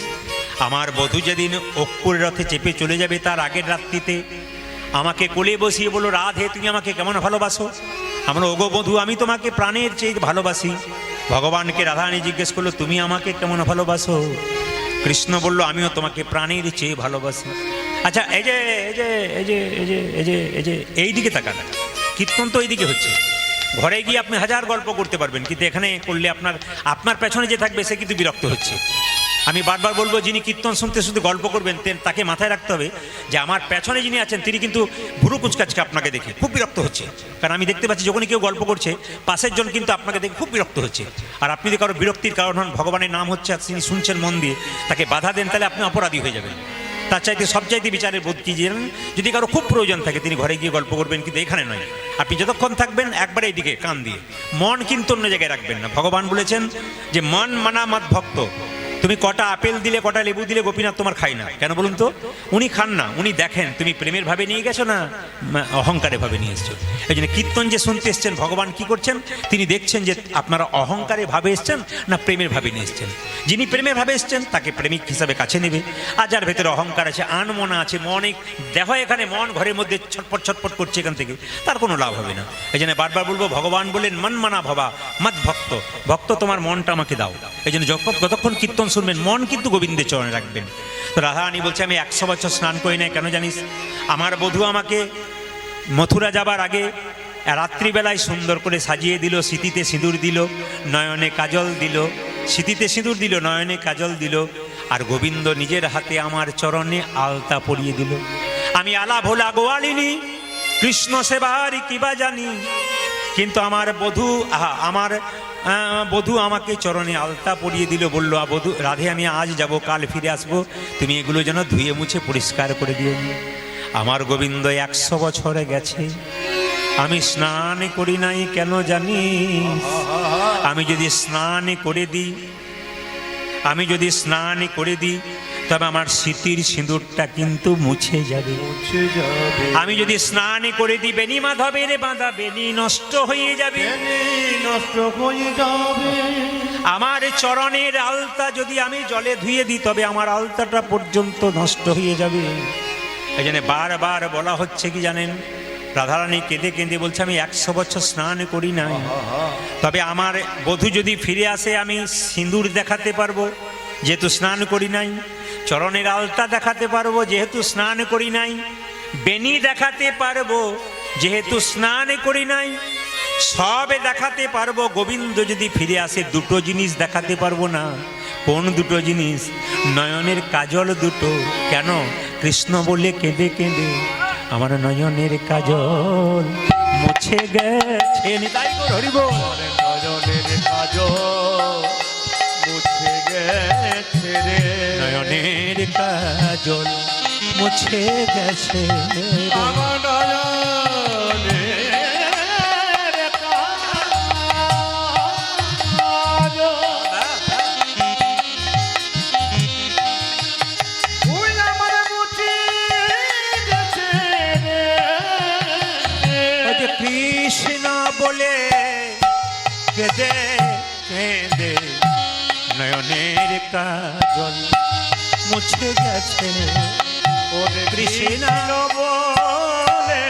আমার বধূ যেদিন অক্কুরের রথে চেপে চলে যাবে, তার আগের রাত্রিতে আমাকে কোলে বসিয়ে বলল, রাধে, তুমি আমাকে কেমন ভালোবাসো? আমরা, ওগো বধূ, আমি তোমাকে প্রাণের চেয়ে ভালোবাসি। ভগবানকে রাধারানী জিজ্ঞেস করলো, তুমি আমাকে কেমন ভালোবাসো? কৃষ্ণ বলল, আমিও তোমাকে প্রাণের চেয়ে ভালোবাসি। আচ্ছা, এই দিকে তাকান, কীর্তন তো এইদিকে হচ্ছে। ঘরে গিয়ে আপনি হাজার গল্প করতে পারবেন, কিন্তু এখানে করলে আপনার পেছনে যে থাকবে সে কিন্তু বিরক্ত হচ্ছে। আমি বারবার বলবো, যিনি কীর্তন শুনতে শুধু গল্প করবেন, তাকে মাথায় রাখতে হবে যে আমার পেছনে যিনি আছেন তিনি কিন্তু ভুরু কুচকাচকে আপনাকে দেখে খুব বিরক্ত হচ্ছে। কারণ আমি দেখতে পাচ্ছি যখনই কেউ গল্প করছে, পাশের জন কিন্তু আপনাকে দেখে খুব বিরক্ত হচ্ছে। আর আপনি যদি কারো বিরক্তির কারণ হন, ভগবানের নাম হচ্ছে আর তিনি শুনছেন মন দিয়ে, তাকে বাধা দেন, তাহলে আপনি অপরাধী হয়ে যাবেন। তার চাইতে সবচাইতে বিচারের বোধ কি জানেন? যদি কারো খুব প্রয়োজন থাকে তিনি ঘরে গিয়ে গল্প করবেন, কিন্তু এখানে নয়। আপনি যতক্ষণ থাকবেন একবারে এইদিকে কান দিয়ে, মন কিন্তু অন্য জায়গায় রাখবেন না। ভগবান বলেছেন যে মন মানা মত ভক্ত। তুমি কটা আপেল দিলে, কটা লেবু দিলে গোপীনাথ তোমার খাই না কেন বলুন তো? উনি খান না, উনি দেখেন তুমি প্রেমের ভাবে নিয়ে গেছো না অহংকারের ভাবে নিয়ে এসছো। এই জন্য কীর্তন যে শুনতে এসছেন, ভগবান কি করছেন? তিনি দেখছেন যে আপনারা অহংকারের ভাবে এসছেন না প্রেমের ভাবে নিয়ে এসছেন। যিনি প্রেমের ভাবে এসছেন তাকে প্রেমিক হিসাবে কাছে নেবে, আর যার ভেতরে অহংকার আছে, আনমনা আছে, মনে দেখো এখানে মন ঘরের মধ্যে ছটপট ছটপট করছে, এখান থেকে তার কোনো লাভ হবে না। এই জন্য বারবার বলবো, ভগবান বলেন মন মানা ভবা মত ভক্ত। ভক্ত, তোমার মনটা আমাকে দাও। এই জন্য যতক্ষণ কীর্তন শুনবেন মন কিন্তু গোবিন্দের চরণে রাখবেন। তো রাধারানী বলছে, আমি 100 বছর স্নান করি নাই। কেন জানিস? আমার বধূ আমাকে মথুরা যাবার আগে রাত্রিবেলায় সুন্দর করে সাজিয়ে দিল, স্মৃতিতে সিঁদুর দিল, নয়নে কাজল দিল, স্মৃতিতে সিঁদুর দিল, নয়নে কাজল দিল, আর গোবিন্দ নিজের হাতে আমার চরণে আলতা পরিয়ে দিল। আমি আলা ভোলা গোয়ালিনী, কৃষ্ণ সেবার কিবা জানি, কিন্তু আমার বধূ আমাকে চরণে আলতা পরিয়ে দিল। বলল, বধূ রাধে, আমি আজ যাব, কাল ফিরে আসবো, তুমি এগুলো যেন ধুয়ে মুছে পরিষ্কার করে দিও। আমার গোবিন্দ 100 বছরে গেছে, আমি স্নান করি নাই কেন জানিস? আমি যদি স্নান করে দিই তবে আমার স্মৃতির সিঁদুরটা কিন্তু মুছে যাবে। আমি যদি স্নান করে দিই, বেনি মাধবের বাঁধা বেনি নষ্ট হয়ে যাবে। আমার চরণের আলতা যদি আমি জলে ধুয়ে দিই তবে আমার আলতাটা পর্যন্ত নষ্ট হয়ে যাবে। এই জন্য বারবার বলা হচ্ছে কি জানেন, রাধারানী কেঁদে কেঁদে বলছে, আমি 100 বছর স্নান করি নাই, তবে আমার বধূ যদি ফিরে আসে আমি সিঁদুর দেখাতে পারবো যেহেতু স্নান করি নাই, চরণের আলতা দেখাতে পারবো যেহেতু স্নান করি নাই, বেনি দেখাতে পারবো যেহেতু স্নান করি নাই, সব দেখাতে পারবো। গোবিন্দ যদি ফিরে আসে দুটো জিনিস দেখাতে পারবো না। কোন দুটো জিনিস? নয়নের কাজল দুটো। কেন? কৃষ্ণ বলে কেঁদে কেঁদে আমার নয়নের কাজল মুছে গেছে। নিতাই গৌর হরি বল। নয়নের কাজল মুছে গেছে রে, নয়নের কাজল মুছে গেছে রে। আমার নয়নের কাজল ওই আমার মুছে গেছে রে। ওই যে কৃষ্ণ বলে কেঁদে কেঁদে নয়নের কাজল মুছে গেছে। ওরে কৃষ্ণ বলে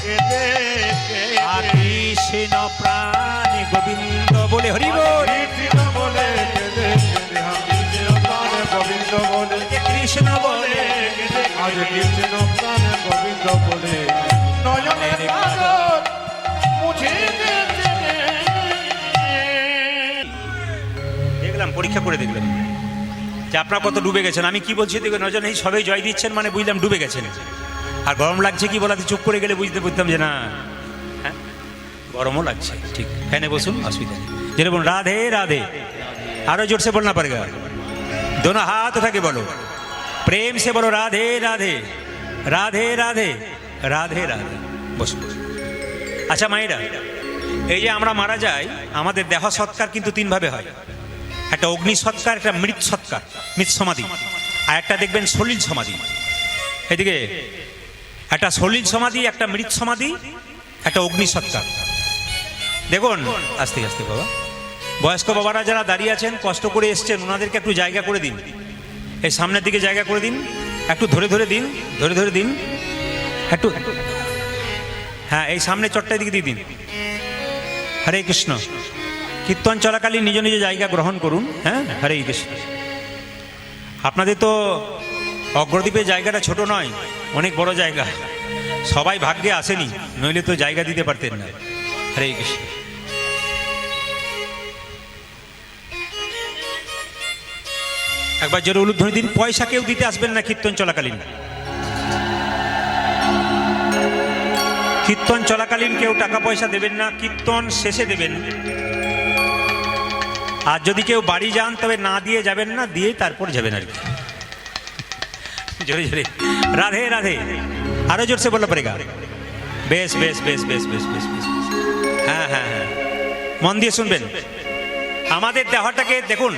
কেঁদে আর কৃষ্ণ প্রাণ গোবিন্দ বলে হরি বল। কৃষ্ণ বলে কেঁদে কেঁদে আমি যে প্রাণ গোবিন্দ বলে, কৃষ্ণ বলে আজ কৃষ্ণ প্রাণ গোবিন্দ বলে নয়নের কাজল মুছে গেছে রে। দেখলাম, পরীক্ষা করে দেখলাম যে আপনারা কত ডুবে গেছেন। আমি কি বলছি দেখবেন, নজন এই সবাই জয় দিচ্ছেন মানে বুঝলাম ডুবে গেছেন। আর গরম লাগছে কি বলাতে চুপ করে গেলে বুঝতাম যে না, হ্যাঁ গরমও লাগছে। ঠিক, ফ্যানে বসুন, অসুবিধা নেই। যেটা বলুন রাধে রাধে, আরো জোর সে বলনা পারেগা, दोनों हाथ उठा के बोलो, प्रेम से बोलो राधे राधे राधे राधे राधे राधे। বসুন। আচ্ছা মায়েরা, এই যে আমরা মারা যাই, আমাদের দেহ সৎকার কিন্তু 3 ভাবে হয়। একটা অগ্নি সৎকার, একটা মৃত সৎকার, মৃত সমাধি, আর একটা দেখবেন সলিল সমাধি। এদিকে একটা সলিল সমাধি, একটা মৃত সমাধি, একটা অগ্নি সৎকার। দেখুন আস্তে আস্তে বাবা, বয়স্ক বাবারা যারা দাঁড়িয়ে আছেন কষ্ট করে এসছেন, ওনাদেরকে একটু জায়গা করে দিন, এই সামনের দিকে জায়গা করে দিন, একটু ধরে ধরে দিন, ধরে ধরে দিন একটু, হ্যাঁ এই সামনে চট্টাই দিকে দিয়ে দিন। হরে কৃষ্ণ। কীর্তন চলাকালীন নিজ নিজ জায়গা গ্রহণ করুন। হ্যাঁ, হরে কৃষ্ণ। আপনাদের তো অগ্রদ্বীপের জায়গাটা ছোট নয়, অনেক বড় জায়গা, সবাই ভাগ্যে আসেনি, নইলে তো জায়গা দিতে পারতেন না। হরে কৃষ্ণ। একবার জোরে উলুধ্বনি দিন। পয়সা কেউ দিতে আসবেন না কীর্তন চলাকালীন। কীর্তন চলাকালীন কেউ টাকা পয়সা দেবেন না, কীর্তন শেষে দেবেন। আর যদি কেউ বাড়ি যান তবে না দিয়ে যাবেন না, দিয়ে তারপর যাবেন আর কি। জোরে জোরে রাধে রাধে, আরো জোরসে বললে পড়েগা। বেশ বেশ বেশ বেশ বেশ বেশ বেশ, হ্যাঁ হ্যাঁ হ্যাঁ, মন দিয়ে শুনবেন। আমাদের দেহটাকে দেখুন,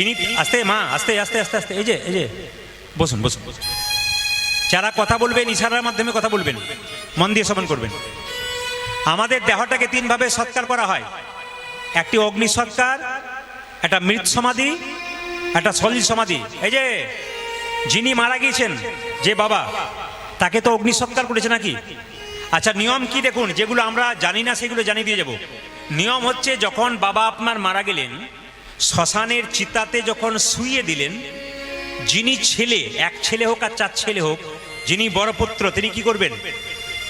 ইনি আস্তে মা, আস্তে আস্তে আস্তে আস্তে, এই যে বসুন বসুন। যারা কথা বলবেন ইশারার মাধ্যমে কথা বলবেন, মন দিয়ে শ্রবণ করবেন। আমাদের দেহটাকে 3 ভাবে সৎকার করা হয়। একটি অগ্নি সৎকার, একটা মৃত সমাধি, একটা সলিল সমাধি। এই যে যিনি মারা গিয়েছেন যে বাবা, তাকে তো অগ্নি সৎকার করেছে নাকি? আচ্ছা নিয়ম কি দেখুন, যেগুলো আমরা জানি না সেগুলো জানিয়ে দিয়ে যাব। নিয়ম হচ্ছে, যখন বাবা আপনার মারা গেলেন, শ্মশানের চিতাতে যখন শুইয়ে দিলেন, যিনি ছেলে, 1 ছেলে হোক আর 4 ছেলে হোক, যিনি বড় পুত্র, তিনি কি করবেন?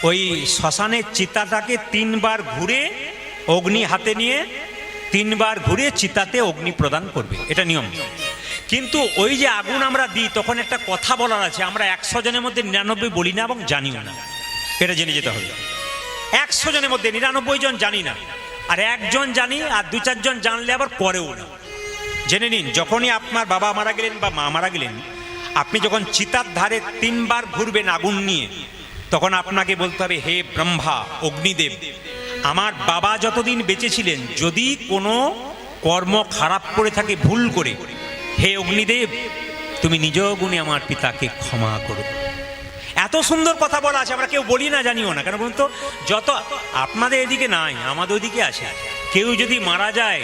ওই শ্মশানের চিতাটাকে 3 বার ঘুরে, অগ্নি হাতে নিয়ে 3 বার ঘুরে চিতাতে অগ্নি প্রদান করবে। এটা নিয়ম। কিন্তু ওই যে আগুন আমরা দিই তখন একটা কথা বলার আছে, আমরা 100 জনের মধ্যে 99 বলি না এবং জানিও না, এটা জেনে যেতে হবে। 100 জনের মধ্যে 99 জন জানি না, আর একজন জানি, আর 2-4 জন জানলে আবার করেও না। জেনে নিন, যখনই আপনার বাবা মারা গেলেন বা মা মারা গেলেন, আপনি যখন চিতার ধারে 3 বার ঘুরবেন আগুন নিয়ে, তখন আপনাকে বলতে হবে, হে ব্রহ্মা, অগ্নিদেব, আমার বাবা যতদিন বেঁচে ছিলেন যদি কোনো কর্ম খারাপ করে থাকে ভুল করে, হে অগ্নিদেব তুমি নিজ গুণে আমার পিতাকে ক্ষমা করো। এত সুন্দর কথা বলা আছে, আমরা কেউ বলি না, জানিও না। কেন বলুন তো, যত আপনাদের এদিকে নাই, আমাদের ওদিকে আছে। কেউ যদি মারা যায়,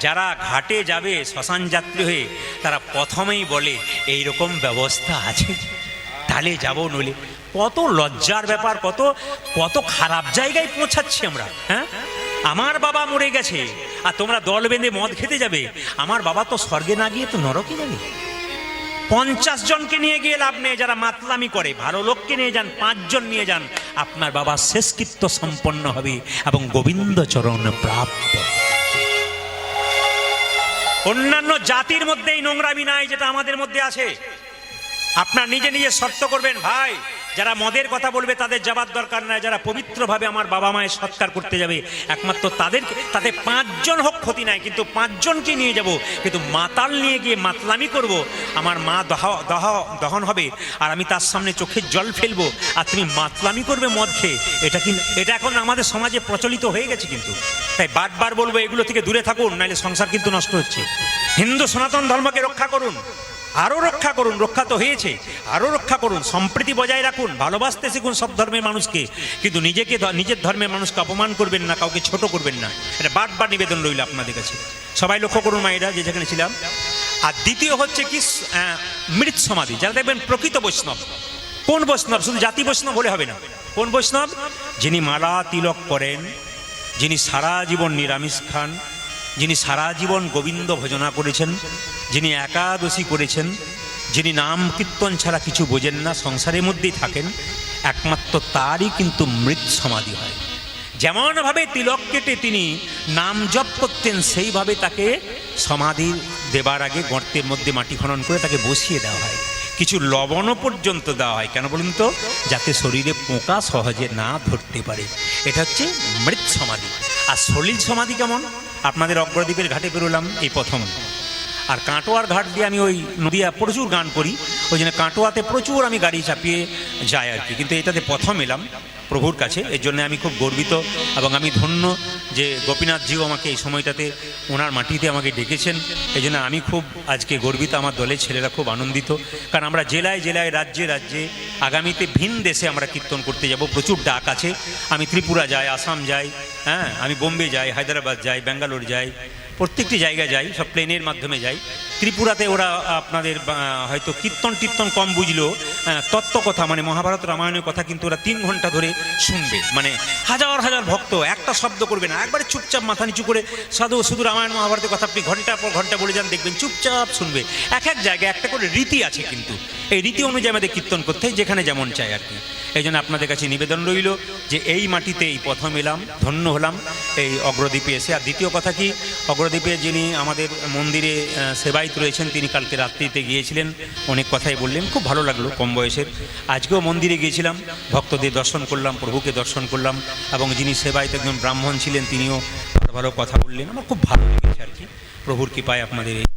যারা ঘাটে যাবে শ্মশান যাত্রী হয়ে, তারা প্রথমেই বলে এই রকম ব্যবস্থা আছে, তাহলে যাবো, নইলে। কত লজ্জার ব্যাপার, কত কত খারাপ জায়গায় পৌঁছাচ্ছি আমরা। হ্যাঁ, আমার বাবা মরে গেছে আর তোমরা দল বেঁধে মদ খেতে যাবে। আমার বাবা তো স্বর্গে না গিয়ে তো নরকে যাবে। 50 জনকে নিয়ে গিয়ে লাভ নেই যারা মাতলামি করে, ভালো লোককে নিয়ে যান, 5 জন নিয়ে যান, আপনার বাবা শেষকৃত্য সম্পন্ন হবে এবং গোবিন্দ চরণ প্রাপ্ত। অন্যান্য জাতির মধ্যে এই নোংরামি নাই যেটা আমাদের মধ্যে আছে। আপনার নিজে নিজে শর্ত করবেন, ভাই যারা মদের কথা বলবে তাদের যাবার দরকার নাই, যারা পবিত্রভাবে আমার বাবা মায়ের সৎকার করতে যাবে একমাত্র তাদেরকে, তাতে 5 জন হোক ক্ষতি নাই, কিন্তু 5 জনকে নিয়ে যাব। কিন্তু মাতাল নিয়ে গিয়ে মাতলামি করব, আমার মা দহন হবে আর আমি তার সামনে চোখের জল ফেলবো, আর তুমি মাতলামি করবে মদ খেয়ে, এটা এখন আমাদের সমাজে প্রচলিত হয়ে গেছে। কিন্তু তাই বারবার বলবো, এগুলো থেকে দূরে থাকুন, নাহলে সংসার কিন্তু নষ্ট হচ্ছে। হিন্দু সনাতন ধর্মকে রক্ষা করুন, আরও রক্ষা করুন, রক্ষা তো হয়েছে, আরও রক্ষা করুন, সম্প্রীতি বজায় রাখুন, ভালোবাসতে শিখুন সব ধর্মের মানুষকে, কিন্তু নিজের ধর্মের মানুষকে অপমান করবেন না, কাউকে ছোট করবেন না। এটা বারবার নিবেদন রইল আপনাদের কাছে। সবাই লক্ষ্য করুন মায়েরা, যে যেখানে ছিলাম। আর দ্বিতীয় হচ্ছে কি, মৃৎ সমাধি। যারা দেখবেন প্রকৃত বৈষ্ণব। কোন বৈষ্ণব? শুধু জাতি বৈষ্ণব হলে হবে না। কোন বৈষ্ণব? যিনি মালা তিলক করেন, যিনি সারা জীবন নিরামিষ খান, যিনি সারা জীবন গোবিন্দ ভজনা করেছেন, যিনি একাদশী করেছেন, যিনি নাম কীর্তন ছাড়া কিছু বোঝেন না, সংসারের মধ্যেই থাকেন, একমাত্র তারই কিন্তু মৃৎ সমাধি হয়। যেমনভাবে তিলক কেটে তিনি নাম জপ করতেন, সেইভাবে তাকে সমাধি দেবার আগে গর্তের মধ্যে মাটি খনন করে তাকে বসিয়ে দেওয়া হয়, কিছু লবণও পর্যন্ত দেওয়া হয়। কেন বলুন তো? যাতে শরীরে পোকা সহজে না ধরতে পারে। এটা হচ্ছে মৃৎ সমাধি। আর সলিল সমাধি কেমন? আপনাদের অগ্রদ্বীপের ঘাটে বেরোলাম এই প্রথম, আর কাটোয়ার ঘাট দিয়ে আমি ওই নদিয়া প্রচুর গান করি, ওই জন্য কাটোয়াতে প্রচুর আমি গাড়ি চাপিয়ে যাই আর কি। কিন্তু এটাতে প্রথম এলাম প্রভুর কাছে, এর জন্য আমি খুব গর্বিত এবং আমি ধন্য যে গোপীনাথজিও আমাকে এই সময়টাতে ওনার মাটিতে আমাকে ডেকেছেন। এই জন্য আমি খুব আজকে গর্বিত, আমার দলের ছেলেরা খুব আনন্দিত। কারণ আমরা জেলায় জেলায়, রাজ্যে রাজ্যে, আগামীতে ভিন দেশে আমরা কীর্তন করতে যাব। প্রচুর ডাক আছে। আমি ত্রিপুরা যাই, আসাম যাই, হ্যাঁ, আমি বোম্বে যাই, হায়দ্রাবাদ যাই, ব্যাঙ্গালোর যাই, প্রত্যেকটি জায়গায় যাই, সব প্লেনের মাধ্যমে যাই। ত্রিপুরাতে ওরা আপনাদের হয়তো কীর্তন কম বুঝলেও তত্ত্ব কথা, মানে মহাভারত রামায়ণের কথা কিন্তু ওরা 3 ঘন্টা ধরে শুনবে। মানে হাজার হাজার ভক্ত, একটা শব্দ করবে না, একবারে চুপচাপ মাথা নিচু করে শুধু রামায়ণ মহাভারতের কথা আপনি ঘন্টার পর ঘন্টা বলে যান, দেখবেন চুপচাপ শুনবে। এক এক জায়গায় একটা করে রীতি আছে, কিন্তু এই রীতি অনুযায়ী আমাদের কীর্তন করতে হয়, যেখানে যেমন চাই আর কি। এই জন্য আপনাদের কাছে নিবেদন রইল যে এই মাটিতে এই প্রথম এলাম, ধন্য হলাম এই অগ্রদ্বীপে এসে। আর দ্বিতীয় কথা কি, অগ্রদ্বীপে যিনি আমাদের মন্দিরে সেবায়িত রয়েছেন, তিনি কালকে রাত্রিতে গিয়েছিলেন, অনেক কথাই বললেন, খুব ভালো লাগলো কম বয়সের। আজকেও মন্দিরে গিয়েছিলাম, ভক্তদের দর্শন করলাম, প্রভুকে দর্শন করলাম, এবং যিনি সেবায়িত একজন ব্রাহ্মণ ছিলেন তিনিও ভালো ভালো কথা বললেন। আমার খুব ভালো লেগেছে আর কি, প্রভুর কৃপায় আপনাদের এই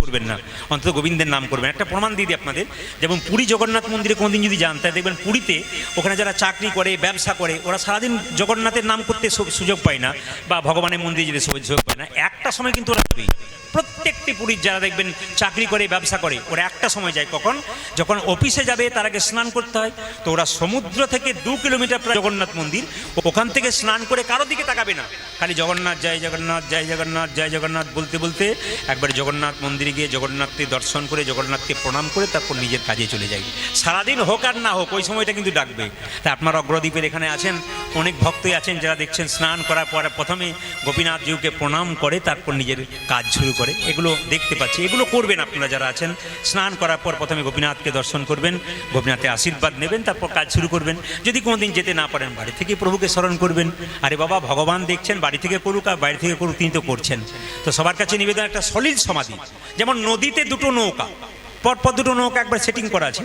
করবেন না, অন্তত গোবিন্দের নাম করবেন। একটা প্রমাণ দিয়ে দিই আপনাদের, যেমন পুরী জগন্নাথ মন্দিরে কোনোদিন যদি যান, তাই দেখবেন পুরীতে ওখানে যারা চাকরি করে, ব্যবসা করে, ওরা সারাদিন জগন্নাথের নাম করতে সুযোগ পায় না, বা ভগবানের মন্দিরে যেতে সুযোগ পায় না। একটা সময় কিন্তু ওরা প্রত্যেকটি পুরীর যারা দেখবেন চাকরি করে, ব্যবসা করে, ওরা একটা সময় যায়, কখন? যখন অফিসে যাবে তার আগে স্নান করতে হয়, তো ওরা সমুদ্র থেকে 2 কিলোমিটার প্রায় জগন্নাথ মন্দির, ওখান থেকে স্নান করে কারো দিকে তাকাবে না, খালি জগন্নাথ জয় জগন্নাথ, জয় জগন্নাথ, জয় জগন্নাথ বলতে বলতে একবার জগন্নাথ মন্দিরে গিয়ে জগন্নাথকে দর্শন করে, জগন্নাথকে প্রণাম করে তারপর নিজের কাজে চলে যায়। সারাদিন হোক আর না হোক ওই সময়টা কিন্তু ডাকবে। তাই আপনারা অগ্রদ্বীপের এখানে আছেন, অনেক ভক্তই আছেন যারা দেখছেন স্নান করার পরে প্রথমে গোপীনাথজিউকে প্রণাম করে তারপর নিজের কাজ শুরু করে। এগুলো দেখতে পাচ্ছি। এগুলো করবেন আপনারা যারা আছেন। স্নান করার পর প্রথমে গোপীনাথকে দর্শন করবেন, গোপীনাথের আশীর্বাদ নেবেন, তারপর কাজ শুরু করবেন। যদি কোনোদিন যেতে না পারেন বাড়ি থেকে প্রভুকে স্মরণ করবেন। আরে বাবা, ভগবান দেখছেন, বাড়ি থেকে করুক আর বাইরে থেকে করুক, তিনি তো করছেন। তো সবার কাছে নিবেদন, একটা সলিল সমাধি। যেমন নদীতে দুটো নৌকা, পরপর দুটো নৌকা একবার সেটিং করা আছে,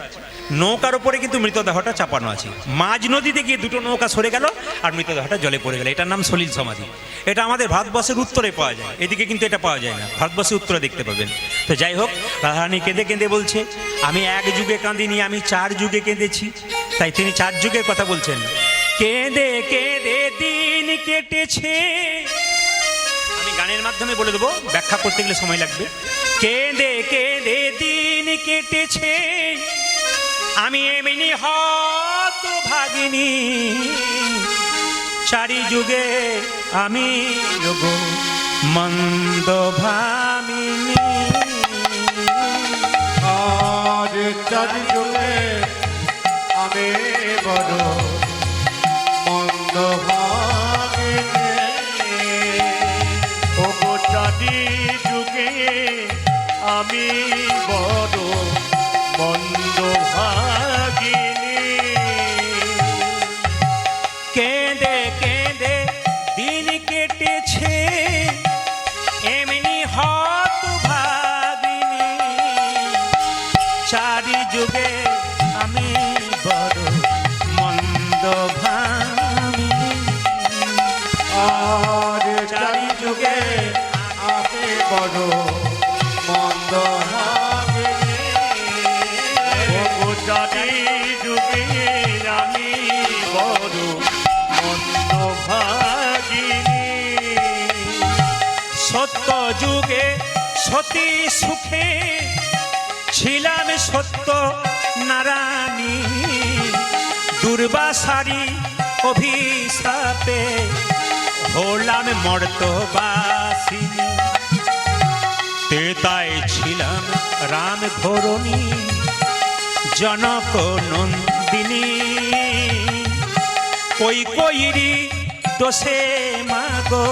নৌকার উপরে কিন্তু মৃতদেহটা চাপানো আছে। মাঝ নদীতে গিয়ে দুটো নৌকা সরে গেল আর মৃতদেহটা জলে পড়ে গেল। এটার নাম সলিল সমাধি। এটা আমাদের ভারতবর্ষের উত্তরে পাওয়া যায়, এদিকে কিন্তু এটা পাওয়া যায় না। ভারতবর্ষের উত্তরে দেখতে পাবেন। তো যাই হোক, রাধারানী কেঁদে কেঁদে বলছে, আমি এক যুগে কাঁদিনি, আমি 4 যুগে কেঁদেছি। তাই তিনি 4 যুগের কথা বলছেন। কেঁদে কেঁদে দিন কেটেছে, আমি গানের মাধ্যমে বলে দেবো, ব্যাখ্যা করতে গেলে সময় লাগবে। কেঁদে কেঁদে দিন কেটেছে, আমি এমনি হতভাগিনী, 4 যুগে আমি যোগ মন্দ ভামিনী। আজ 4 যুগে আমি বড় মন্দ ভাগিনী। ও গো 4 যুগে আমি বড় মন্দ ভাগিনী। কেঁদে কেঁদে দিন কেটেছে, এমনি হতভাগিনী, 4 যুগে আমি বড় মন্দ ভামিনী। আজ 4 যুগে আমি বড় মন্দ ভাগিনী। ও গো 4 যুগে আমি বড় মন্দ ভাগিনী। সত্য যুগে সতী সুখে ছিলাম সত্য নারায়ণী, দুর্বাসারি অভিশাপে হলাম মর্তবাসিনী। তেতাই ছিলাম রাম ধরণী, জনক নন্দিনী, কৈকেয়ীর দোষে মাগো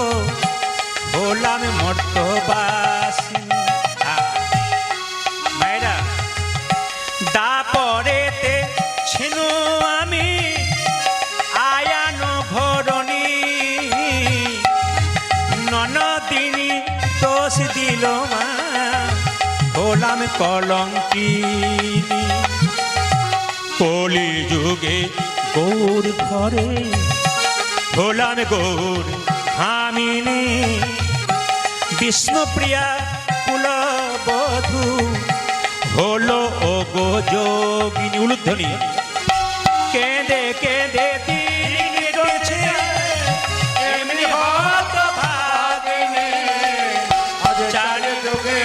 হলাম মর্তবাসিনী। মায়েরা, দাপরেতে ছিল আমি আয়ান ঘরণী, ননদিনী দোষ দিল মা হলাম কলঙ্কিনী। কলি যুগে গৌর ঘরে হলাম গৌর ভামিনী, বিষ্ণুপ্রিয়া কুলবধূ হলো ও গো যোগিনী। উলুধ্বনি। কেঁদে কেঁদে দিন কেটেছে, এমনি হতভাগিনী, আজ 4 যুগে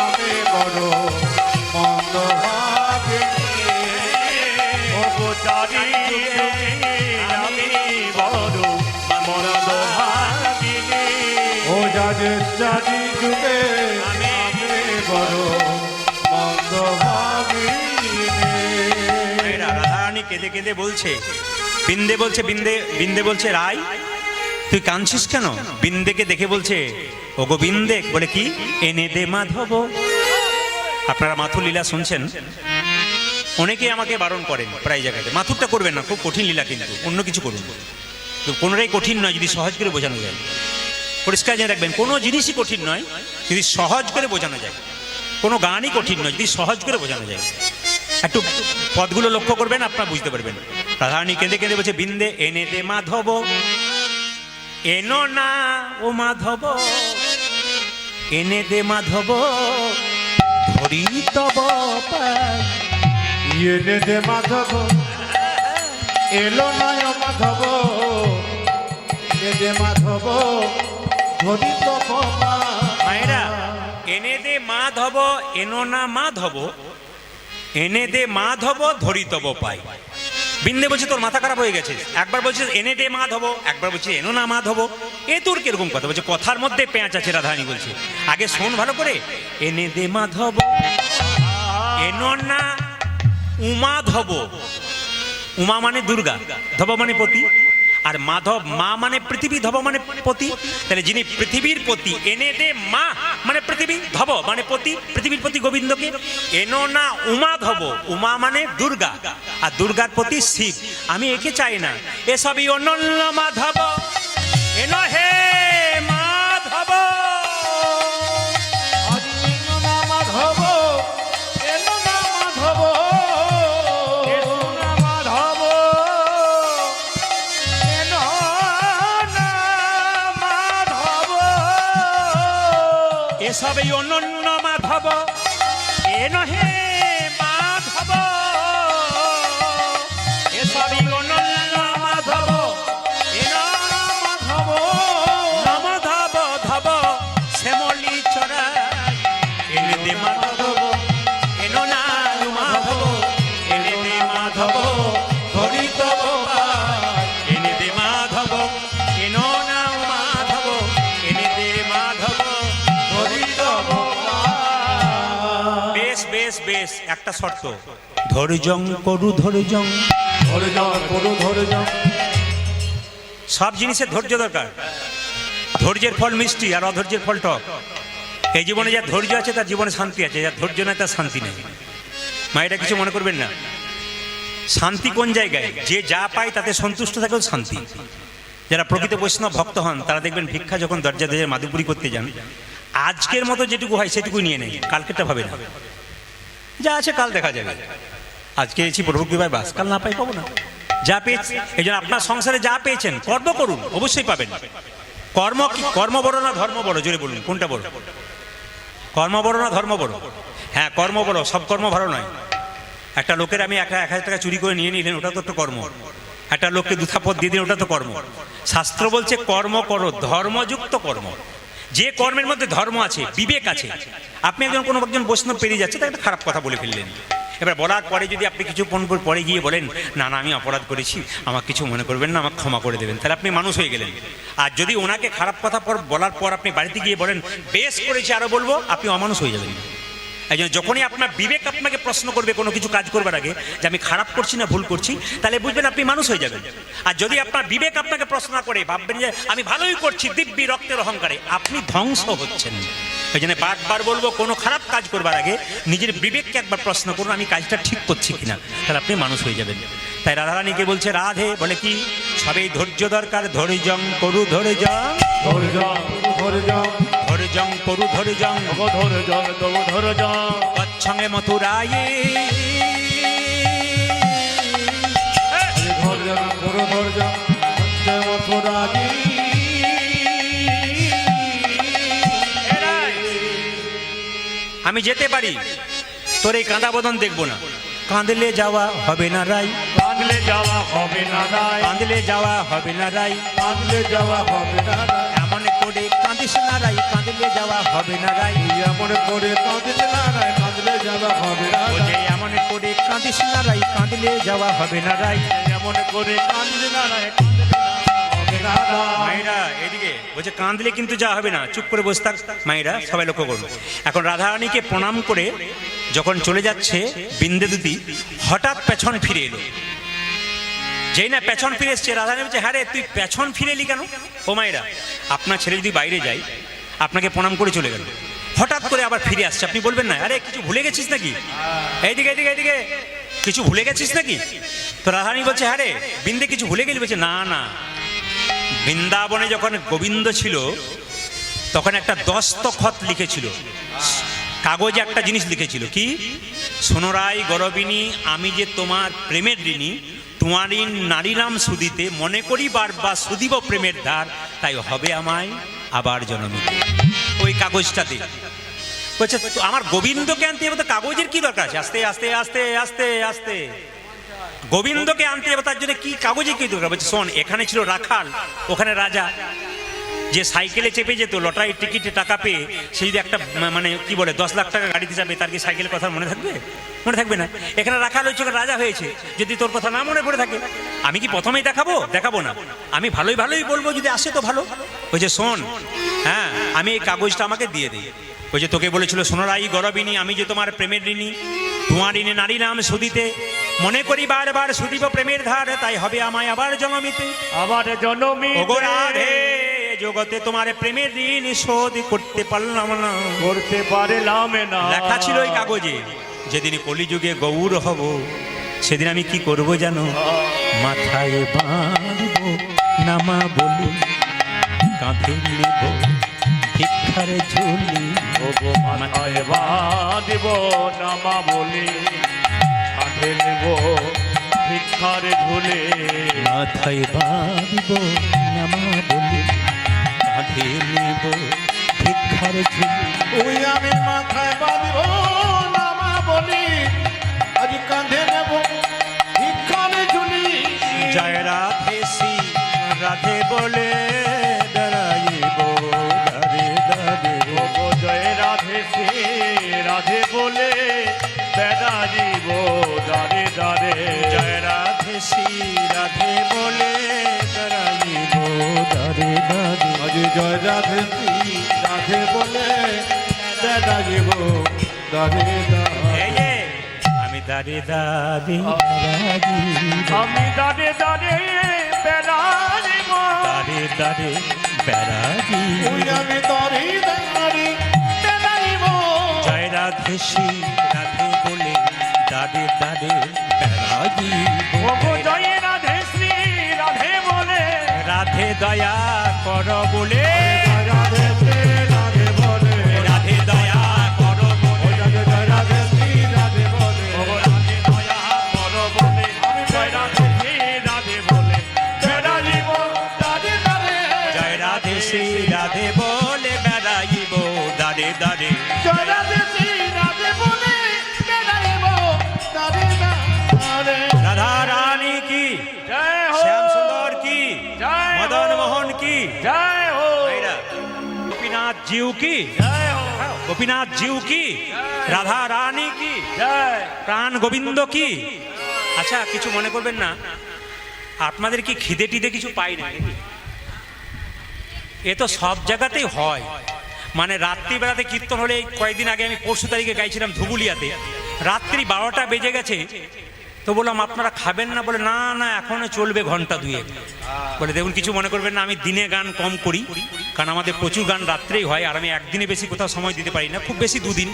আমি বড় মন্দ ভাগিনী। ও গো 4 যুগে আমি বড় মন্দ ভাগিনী। ও আজ 4 যুগে আমি বড় মন্দ ভাগিনী। রাধারানী কেঁদে কেঁদে বলছে, বিন্দে বলছে, বিন্দে বলছে, রাই তুই কাঁদছিস কেন? বিন্দেকে দেখে বলছে, ও গো বিন্দে, বলে কি, এনে দে মাধব। আপনারা মাথুর লীলা শুনছেন, অনেকে আমাকে বারণ করেন প্রায় জায়গাতে, মাথুরটা করবেন না, খুব কঠিন লীলা, কিন্তু অন্য কিছু করুন। তো কোনোটাই কঠিন নয় যদি সহজ করে বোঝানো যায়। পরিষ্কার জেনে রাখবেন, কোনো জিনিসই কঠিন নয় যদি সহজ করে বোঝানো যায়। কোনো গানই কঠিন নয় যদি সহজ করে বোঝানো যায়। একটু পদগুলো লক্ষ্য করবেন, আপনারা বুঝতে পারবেন। রাধারানী কেঁদে কেঁদে বলছে, বিন্দে এনে দে মাধব, এনো না ও মাধব, এনে দে মাধব, ধরি তব পাই। এনে দে মাধব, এলো নয় মাধব, এনে দে মাধব, ধরি তব পাই। মায়েরা, এনে দে মাধব, এনো না মাধব, এনে দে মাধব, ধরি তব পাই। বিন্দে বলছে তোর মাথা খারাপ হয়ে গেছে, একবার বলছে এনে দে মাধব, একবার বলছে এনো না মাধব। এ তোর কিরকম কথা বলছে? কথার মধ্যে পেঁচ আছে। রাধারানী বলছে, আগে শোন ভালো করে, এনে দে মাধব, এনো না উমা ধব। উমা মানে দুর্গা, ধব মানে পতি, আর মাধব মা মানে পৃথিবী, ধব মানে পতি। তাহলে যিনি পৃথিবীর পতি, এনে দে মা মানে পৃথিবী, ধব মানে পতি, পৃথিবীর পতি গোবিন্দকে। এনো না উমা ধব, উমা মানে দুর্গা, আর দুর্গার পতি শিব। আমি একে চাই না, এসবই অনন্য মাধব, এনো হে মাধব। হরি না মাধব, এলো না মাধব, এসো না মাধব, এনো না মাধব। এসবই অনন্য মাধব, এনো হে মাধব। এসবই অনন্য মাধব, এনো মাধব, মাধব ধব শ্যামলি চরা। এনে দে মাধব, এনো না মাধব, এনে দে মাধব ধরি তব পায়। এনে দে মাধব, এনো না মাধব, এনে দে মাধব ধরি তব পায়। বেশ বেশ বেশ, একটা শর্ত, ধৈর্যং করু ধৈর্যং। ধরে যাও, করো ধরে যাও। সব জিনিসের ধৈর্য দরকার। ধৈর্যের ফল মিষ্টি, আর অধৈর্যের ফল টক। এই জীবনে যার ধৈর্য আছে তার জীবনে শান্তি আছে, যার ধৈর্য নাই তার শান্তি নেই। মায়েরা কিছু মনে করবেন না। শান্তি কোন জায়গায়? যে যা পায় তাতে সন্তুষ্ট থাকেও শান্তি। যারা প্রকৃত বৈষ্ণব ভক্ত হন তারা দেখবেন ভিক্ষা যখন দরজা দরজা মাদুপুরি করতে যান, আজকের মতো যেটুকু হয় সেটুকুই নিয়ে নেই, কালকেরটা ভাবে না। যা আছে কাল দেখা যাবে। আজকে এসেছি প্রভু কৃপায় বাস, কাল না পাই পাবো না। যা পেয়েছি, এই জন্য আপনার সংসারে যা পেয়েছেন কর্ম করুন, অবশ্যই পাবেন। কর্ম কি? কর্ম বড় না ধর্ম বড়? জোরে বলুন, কোনটা বড়? কর্ম বড় না ধর্ম বড়? হ্যাঁ, কর্ম বড়, সব কর্ম ভালো নয়। একটা লোকের আমি 1,000 টাকা চুরি করে নিয়ে নিলেন, ওটা তো একটা কর্ম। একটা লোককে 2 থাপ্পড় দিয়ে দিন, ওটা তো কর্ম। শাস্ত্র বলছে কর্ম করো, ধর্মযুক্ত কর্ম। যে কর্মের মধ্যে ধর্ম আছে, বিবেক আছে। আপনি কোনো একজন বৈষ্ণব পেরিয়ে যাচ্ছে, তাকে একটা খারাপ কথা বলে ফেললেন। এবার বলার পরে যদি আপনি কিছু পরে গিয়ে বলেন, না না আমি অপরাধ করেছি, আমার কিছু মনে করবেন না, আমাকে ক্ষমা করে দেবেন, তাহলে আপনি মানুষ হয়ে গেলেন। আর যদি ওনাকে খারাপ কথা বলার পর আপনি বাড়িতে গিয়ে বলেন, বেশ করেছি আরো বলবো, আপনি অমানুষ হয়ে যাবেন। এই জন্য যখনই আপনার বিবেক আপনাকে প্রশ্ন করবে কোনো কিছু কাজ করবার আগে, যে আমি খারাপ করছি না ভুল করছি, তাহলে বুঝবেন আপনি মানুষ হয়ে যাবেন। আর যদি আপনার বিবেক আপনাকে প্রশ্ন না করে, ভাববেন যে আমি ভালোই করছি দিব্যি রক্তের অহংকারে, আপনি ধ্বংস হচ্ছেন। এই জন্য বারবার বলবো, কোনো খারাপ কাজ করবার আগে নিজের বিবেককে একবার প্রশ্ন করুন, আমি কাজটা ঠিক করছি কিনা, তাহলে আপনি মানুষ হয়ে যাবেন। তাই রাধারানীকে বলছে, রাধে বলে কি, সবেই ধৈর্য দরকার, ধৈর্যং করু ধৈর্যং, ধরে যাও, ধরে যাও। ধৈর্যং করু ধৈর্যং, তবু ধরে যাও, তবু ধরে যাও। তৎসঙ্গে মথুরায়ে। ধরে যাও, করো ধরে যাও। জয় মথুরাজি। আমি যেতে পারি, তোর এই কাঁদা বদন দেখবো না। কাঁদলে যাওয়া হবে না রাই, কাঁদলে যাওয়া হবে না রায়, কাঁদলে যাওয়া হবে না রাই, কাঁদলে যাওয়া হবে না রায়। এমন করে কাঁদিস না রাই, কাঁদলে যাওয়া হবে না রাই। এমন করে কাঁদলে না রায়, কাঁদলে যাওয়া হবে না ও যে রায়। এমন করে কাঁদিস না রাই, কাঁদলে যাওয়া হবে না রাই। এমন করে কাঁদলে না রায়, কাঁদলে হবে না রায়। মায়েরা এদিকে বলছে, কাঁদলে কিন্তু যা হবে না, চুপ করে বসে থাক। মায়েরা সবাই লক্ষ্য করুন। এখন রাধারানীকে প্রণাম করে যখন চলে যাচ্ছে বিন্দেদুতি, হঠাৎ পেছন ফিরে এলো। যেই না পেছন ফিরে এসছে, রাধারানী বলছে, হ্যাঁ রে তুই পেছন ফিরে এলি কেন? ও মায়েরা, আপনার ছেলে যদি বাইরে যায়, আপনাকে প্রণাম করে চলে গেল, হঠাৎ করে আবার ফিরে আসছে, আপনি বলবেন না, আরে কিছু ভুলে গেছিস নাকি? এইদিকে এইদিকে এইদিকে, কিছু ভুলে গেছিস নাকি? তো রাধারানী বলছে, হ্যাঁ রে বিন্দে কিছু ভুলে গেলি? বলছে, না না, বৃন্দাবনে যখন গোবিন্দ ছিল তখন একটা দস্তখত লিখেছিল, কাগজে একটা জিনিস লিখেছিল, কি? সোনরাই গরবিনী, আমি যে তোমার প্রেমের ঋণী, তোমারই নারীরাম সুদিতে, মনে করি বারবার সুদিব প্রেমের ধার, তাই হবে আমায় আবার জনমিতে। ওই কাগজটাতে বলছে, তো আমার গোবিন্দকে আনতে হবে, তো কাগজের কি দরকার আছে? আস্তে আস্তে আস্তে আস্তে আস্তে গোবিন্দকে আনতে হবে, তার জন্য কি কাগজে কি দরকার? বলছে, শোন, এখানে ছিল রাখাল, ওখানে রাজা। যে সাইকেলে চেপে যেত লটারি টিকিটে টাকা পেয়ে, সে যদি একটা মানে কি বলে 10 লাখ টাকা গাড়িতে যাবে, তার কি সাইকেলের কথা মনে থাকবে? মনে থাকবে না। এখানে রাখাল হয়েছে, রাজা হয়েছে, যদি তোর কথা না মনে পড়ে থাকে, আমি কি প্রথমেই দেখাবো? দেখাবো না, আমি ভালোই ভালোই বলবো, যদি আসে তো ভালো। বলছে, শোন, হ্যাঁ আমি এই কাগজটা আমাকে দিয়ে দিই। ওই যে তোকে বলেছিল সোনারাই গরবিনী, আমি যে তোমার প্রেমের ঋণী, তোমারিনে নারী নাম সুদিতে, মনে করি বারবার সুদিব প্রেমের ধার, তাই হবে আমায় আবার জনমিতে। আবার জনমি ওগো রাধে, জগতে তোমার প্রেমের ঋণ শোধ করতে পারলাম না। করতে পারলাম না। লেখা ছিল এই কাগজে, যেদিন কলিযুগে গৌর হব, সেদিন আমি কি করব জানো? মাথায় বাঁধব নামা বলি, কাঁধে নেব ভিক্ষার ঝুলি। ওগো মাথায় বাঁধিব নামা বলি, কাঁধে নেব ভিক্ষার ঝুলে। মাথায় বাঁধব নামা বলি, কাঁধে নেব ভিক্ষার ঝুলি। ওই আমি মাথায় বাঁধব নামা বলি, আজ কাঁধে নেব ভিক্ষার ঝুলি। জয় রাধে শ্রী রাধে বলে বেড়াইব দারে দারে। ওগো জয় রাধে শ্রী রাধে বলে বেড়াইব দারে দারে। জয় রাধে শ্রী রাধে বলে বেড়াইব দারে দারে। আজ জয় রাধে শ্রী রাধে বলে বেড়াইব দারে দারে। এই যে, আমি দারে দারে বেড়াইব, আমি দারে দারে বেড়াইব। দারে দারে বেড়াইব। ওই আমি দাঁড়ি দাঁড়ি বেড়াইব। জয় রাধে শ্রী রাধে বলে দারে দারে বেড়াইব। ওগো জয় রাধে শ্রী রাধে বলে রাধে দয়া কর বলে, রাধে শ্রী রাধে বলে, রাধে দয়া কর বলে, জয় রাধে শ্রী রাধে বলে। ওগো রাধে দয়া কর বলে, আমি জয় রাধে শ্রী রাধে বলে বেড়াইব দারে দারে। জয় রাধে শ্রী রাধে বলে বেড়াইব দারে দারে। জয় রাধে শ্রী রাধে বলে বেড়াইব দারে দারে। রাধা রানী কি, জয় হো শ্যাম সুন্দর কি, জয় হো। মদন মোহন কি, জয় হো গোপীনাথ জিউ কি, জয় হো গোপীনাথ জিউ কি, রাধা রানী কি, জয়। প্রাণ গোবিন্দ কি। আচ্ছা, কিছু মনে করবেন না, আপনাদের কি খিদে টিদে কিছু পাই না? এ তো সব জায়গাতেই হয়। মানে রাত্রিবেলাতে কীর্তন হলে, কয়েকদিন আগে আমি 25 তারিখে গাইছিলাম ধুবুলিয়াতে, রাত্রি 12টা বেজে গেছে, তো বললাম আপনারা খাবেন না? বলে না না, এখনো চলবে ঘন্টা দুয়েক। বলে দেখুন, কিছু মনে করবেন না, আমি দিনে গান কম করি, কারণ আমাদের প্রচুর গান রাত্রেই হয়, আর আমি একদিনে বেশি কোথাও সময় দিতে পারি না, খুব বেশি 2 দিন,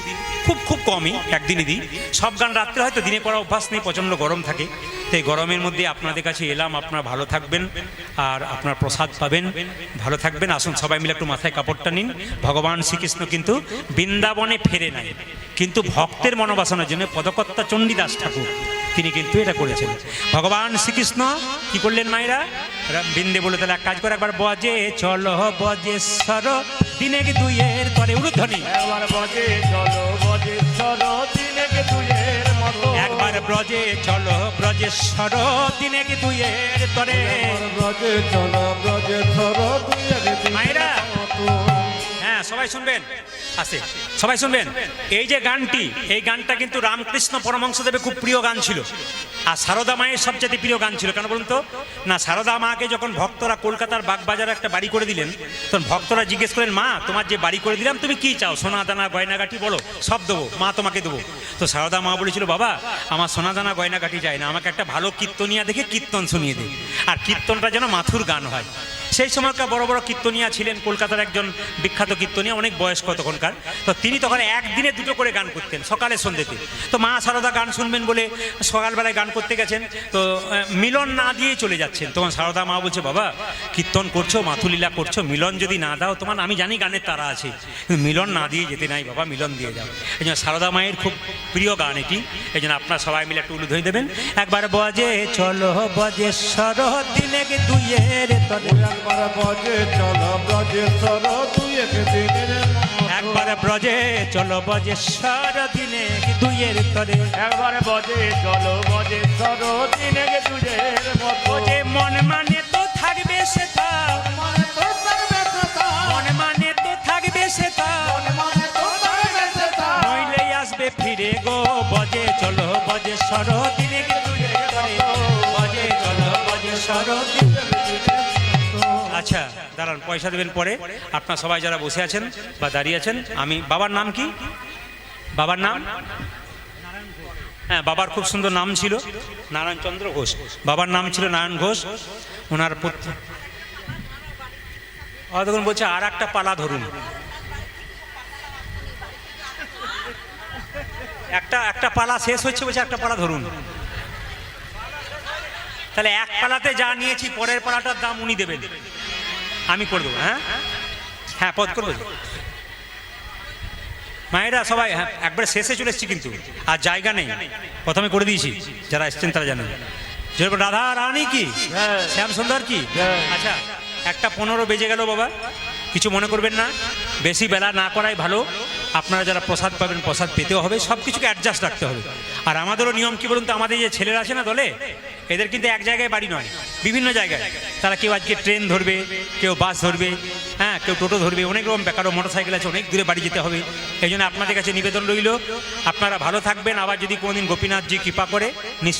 খুব কমই একদিনই দিই। সব গান রাত্রে হয়তো দিনে করা অভ্যাস নেই, প্রচণ্ড গরম থাকে। তো এই গরমের মধ্যে আপনাদের কাছে এলাম, আপনারা ভালো থাকবেন আর আপনার প্রসাদ পাবেন, ভালো থাকবেন। আসুন সবাই মিলে একটু মাথায় কাপড়টা নিন। ভগবান শ্রীকৃষ্ণ কিন্তু বৃন্দাবনে ফেরে নাই, কিন্তু ভক্তের মনোবাসনার জন্য পদকর্তা চণ্ডীদাস ঠাকুর তিনি কিন্তু এটা করেছেন। ভগবান শ্রীকৃষ্ণ কি করলেন মায়েরা? বৃন্দে বলে, তাহলে এক কাজ করে, একবার বজে চলো বজেশ্বর দিনে কি দুইয়ের তরে, উলুধ্বনি। একবার বজে চলো বজেশ্বর দিনে কে তুইয়ের মতো। একবার ব্রজে চলো ব্রজেশ্বর দিনে কি দুইয়ের তরে। ব্রজে চলো ব্রজে ধরো তুই মায়েরা, হ্যাঁ সবাই শুনবেন, আসে সবাই শুনবেন। এই যে গানটি, এই গানটা কিন্তু রামকৃষ্ণ পরমহংসদেবের খুব প্রিয় গান ছিল, আর সারদা মায়ের সবচেয়ে প্রিয় গান ছিল। কেন বলুন তো? না, সারদা মাকে যখন ভক্তরা কলকাতার বাগবাজারে একটা বাড়ি করে দিলেন, তখন ভক্তরা জিজ্ঞেস করলেন, মা তোমার যে বাড়ি করে দিলাম তুমি কি চাও? সোনা দানা গয়নাগাটি বলো, সব দেবো মা, তোমাকে দেবো। তো সারদা মা বলেছিল, বাবা আমার সোনা দানা গয়নাগাটি চাই না, আমাকে একটা ভালো কীর্তনিয়া দেখে কীর্তন শুনিয়ে দে, আর কীর্তনটা যেন মাথুর গান হয়। সেই সময়কার বড় বড় কীর্তনিয়া ছিলেন, কলকাতার একজন বিখ্যাত কীর্তনিয়া, অনেক বয়স্ক তখনকার, তো তিনি তখন একদিনে 2টো করে গান করতেন, সকালে সন্ধ্যেতে। তো মা সারদা গান শুনবেন বলে সকালবেলায় গান করতে গেছেন, তো মিলন না দিয়েই চলে যাচ্ছেন। তখন সারদা মা বলছে, বাবা কীর্তন করছো, মাথুলীলা করছো, মিলন যদি না দাও, তোমার আমি জানি গানের তারা আছে, কিন্তু মিলন না দিয়ে যেতে নাই বাবা, মিলন দিয়ে যাও। এই জন্য সারদা মায়ের খুব প্রিয় গান এটি, এই জন্য আপনারা সবাই মিলে একটু উলুধ্বনি দেবেন। একবার বজে চলো বজেশ্বর দিনে কি দুইয়ের তরে। একবার ব্রজে চলো ব্রজেশ্বর তুই দিনের মতো। একবার ব্রজে চলো বজেশ্বর দিনে কি দুইয়ের তরে। একবার বজে চলো বজেশ্বর দিনে কে তুইয়ের মতো। ও যে মন মানে তো থাকবে সেটা, মনে তো থাকবে সেটা, মন মানে তো থাকবে সেটা, মনে তো থাকবে সেটা। নইলে আসবে ফিরে গো। বজে চলো বজেশ্বর দিনে কি দুইয়ের তরে। বজে চলো বজেশ্বর দিনে। আচ্ছা দাঁড়ান, পয়সা দেবেন পরে। আপনার সবাই যারা বসে আছেন বা দাঁড়িয়ে আছেন, আমি বাবার নাম কি? বাবার নাম হ্যাঁ, বাবার খুব সুন্দর নাম ছিল নারায়ণচন্দ্র ঘোষ। বাবার নাম ছিল নারায়ণ ঘোষ। ওনার পুত্র তখন বলছে আর একটা পালা ধরুন। একটা পালা শেষ হচ্ছে, বলছে একটা পালা ধরুন। তাহলে এক পালাতে যা নিয়েছি পরের পালাটার দাম উনি দেবেন, আমি করে দেবো। হ্যাঁ হ্যাঁ, পদ করবো মায়েরা সবাই। হ্যাঁ, একবারে শেষে চলে এসেছি কিন্তু আর জায়গা নেই, প্রথমে করে দিয়েছি, যারা এসছেন তারা জানেন। যেরকম রাধা রানী কি, শ্যাম সুন্দর কি। আচ্ছা, 1:15 বেজে গেল বাবা, কিছু মনে করবেন না, বেশি বেলা না করাই ভালো। আপনারা যারা প্রসাদ পাবেন প্রসাদ পেতেও হবে, সব কিছুকে অ্যাডজাস্ট রাখতে হবে। আর আমাদেরও নিয়ম কি বলুন তো, আমাদের যে ছেলেরা আছে না দলে, এদের কিন্তু এক জায়গায় বাড়ি নয়, বিভিন্ন জায়গায়। তারা কেউ আজকে ট্রেন ধরবে, কেউ বাস ধরবে, হ্যাঁ, কেউ টোটো ধরবে, অনেক রকম কারো মোটর সাইকেল আছে, অনেক দূরে বাড়ি যেতে হবে। এই জন্য আপনাদের কাছে নিবেদন রইল, আপনারা ভালো থাকবেন। আবার যদি কোনোদিন গোপীনাথজি কৃপা করে নিশ্চয়ই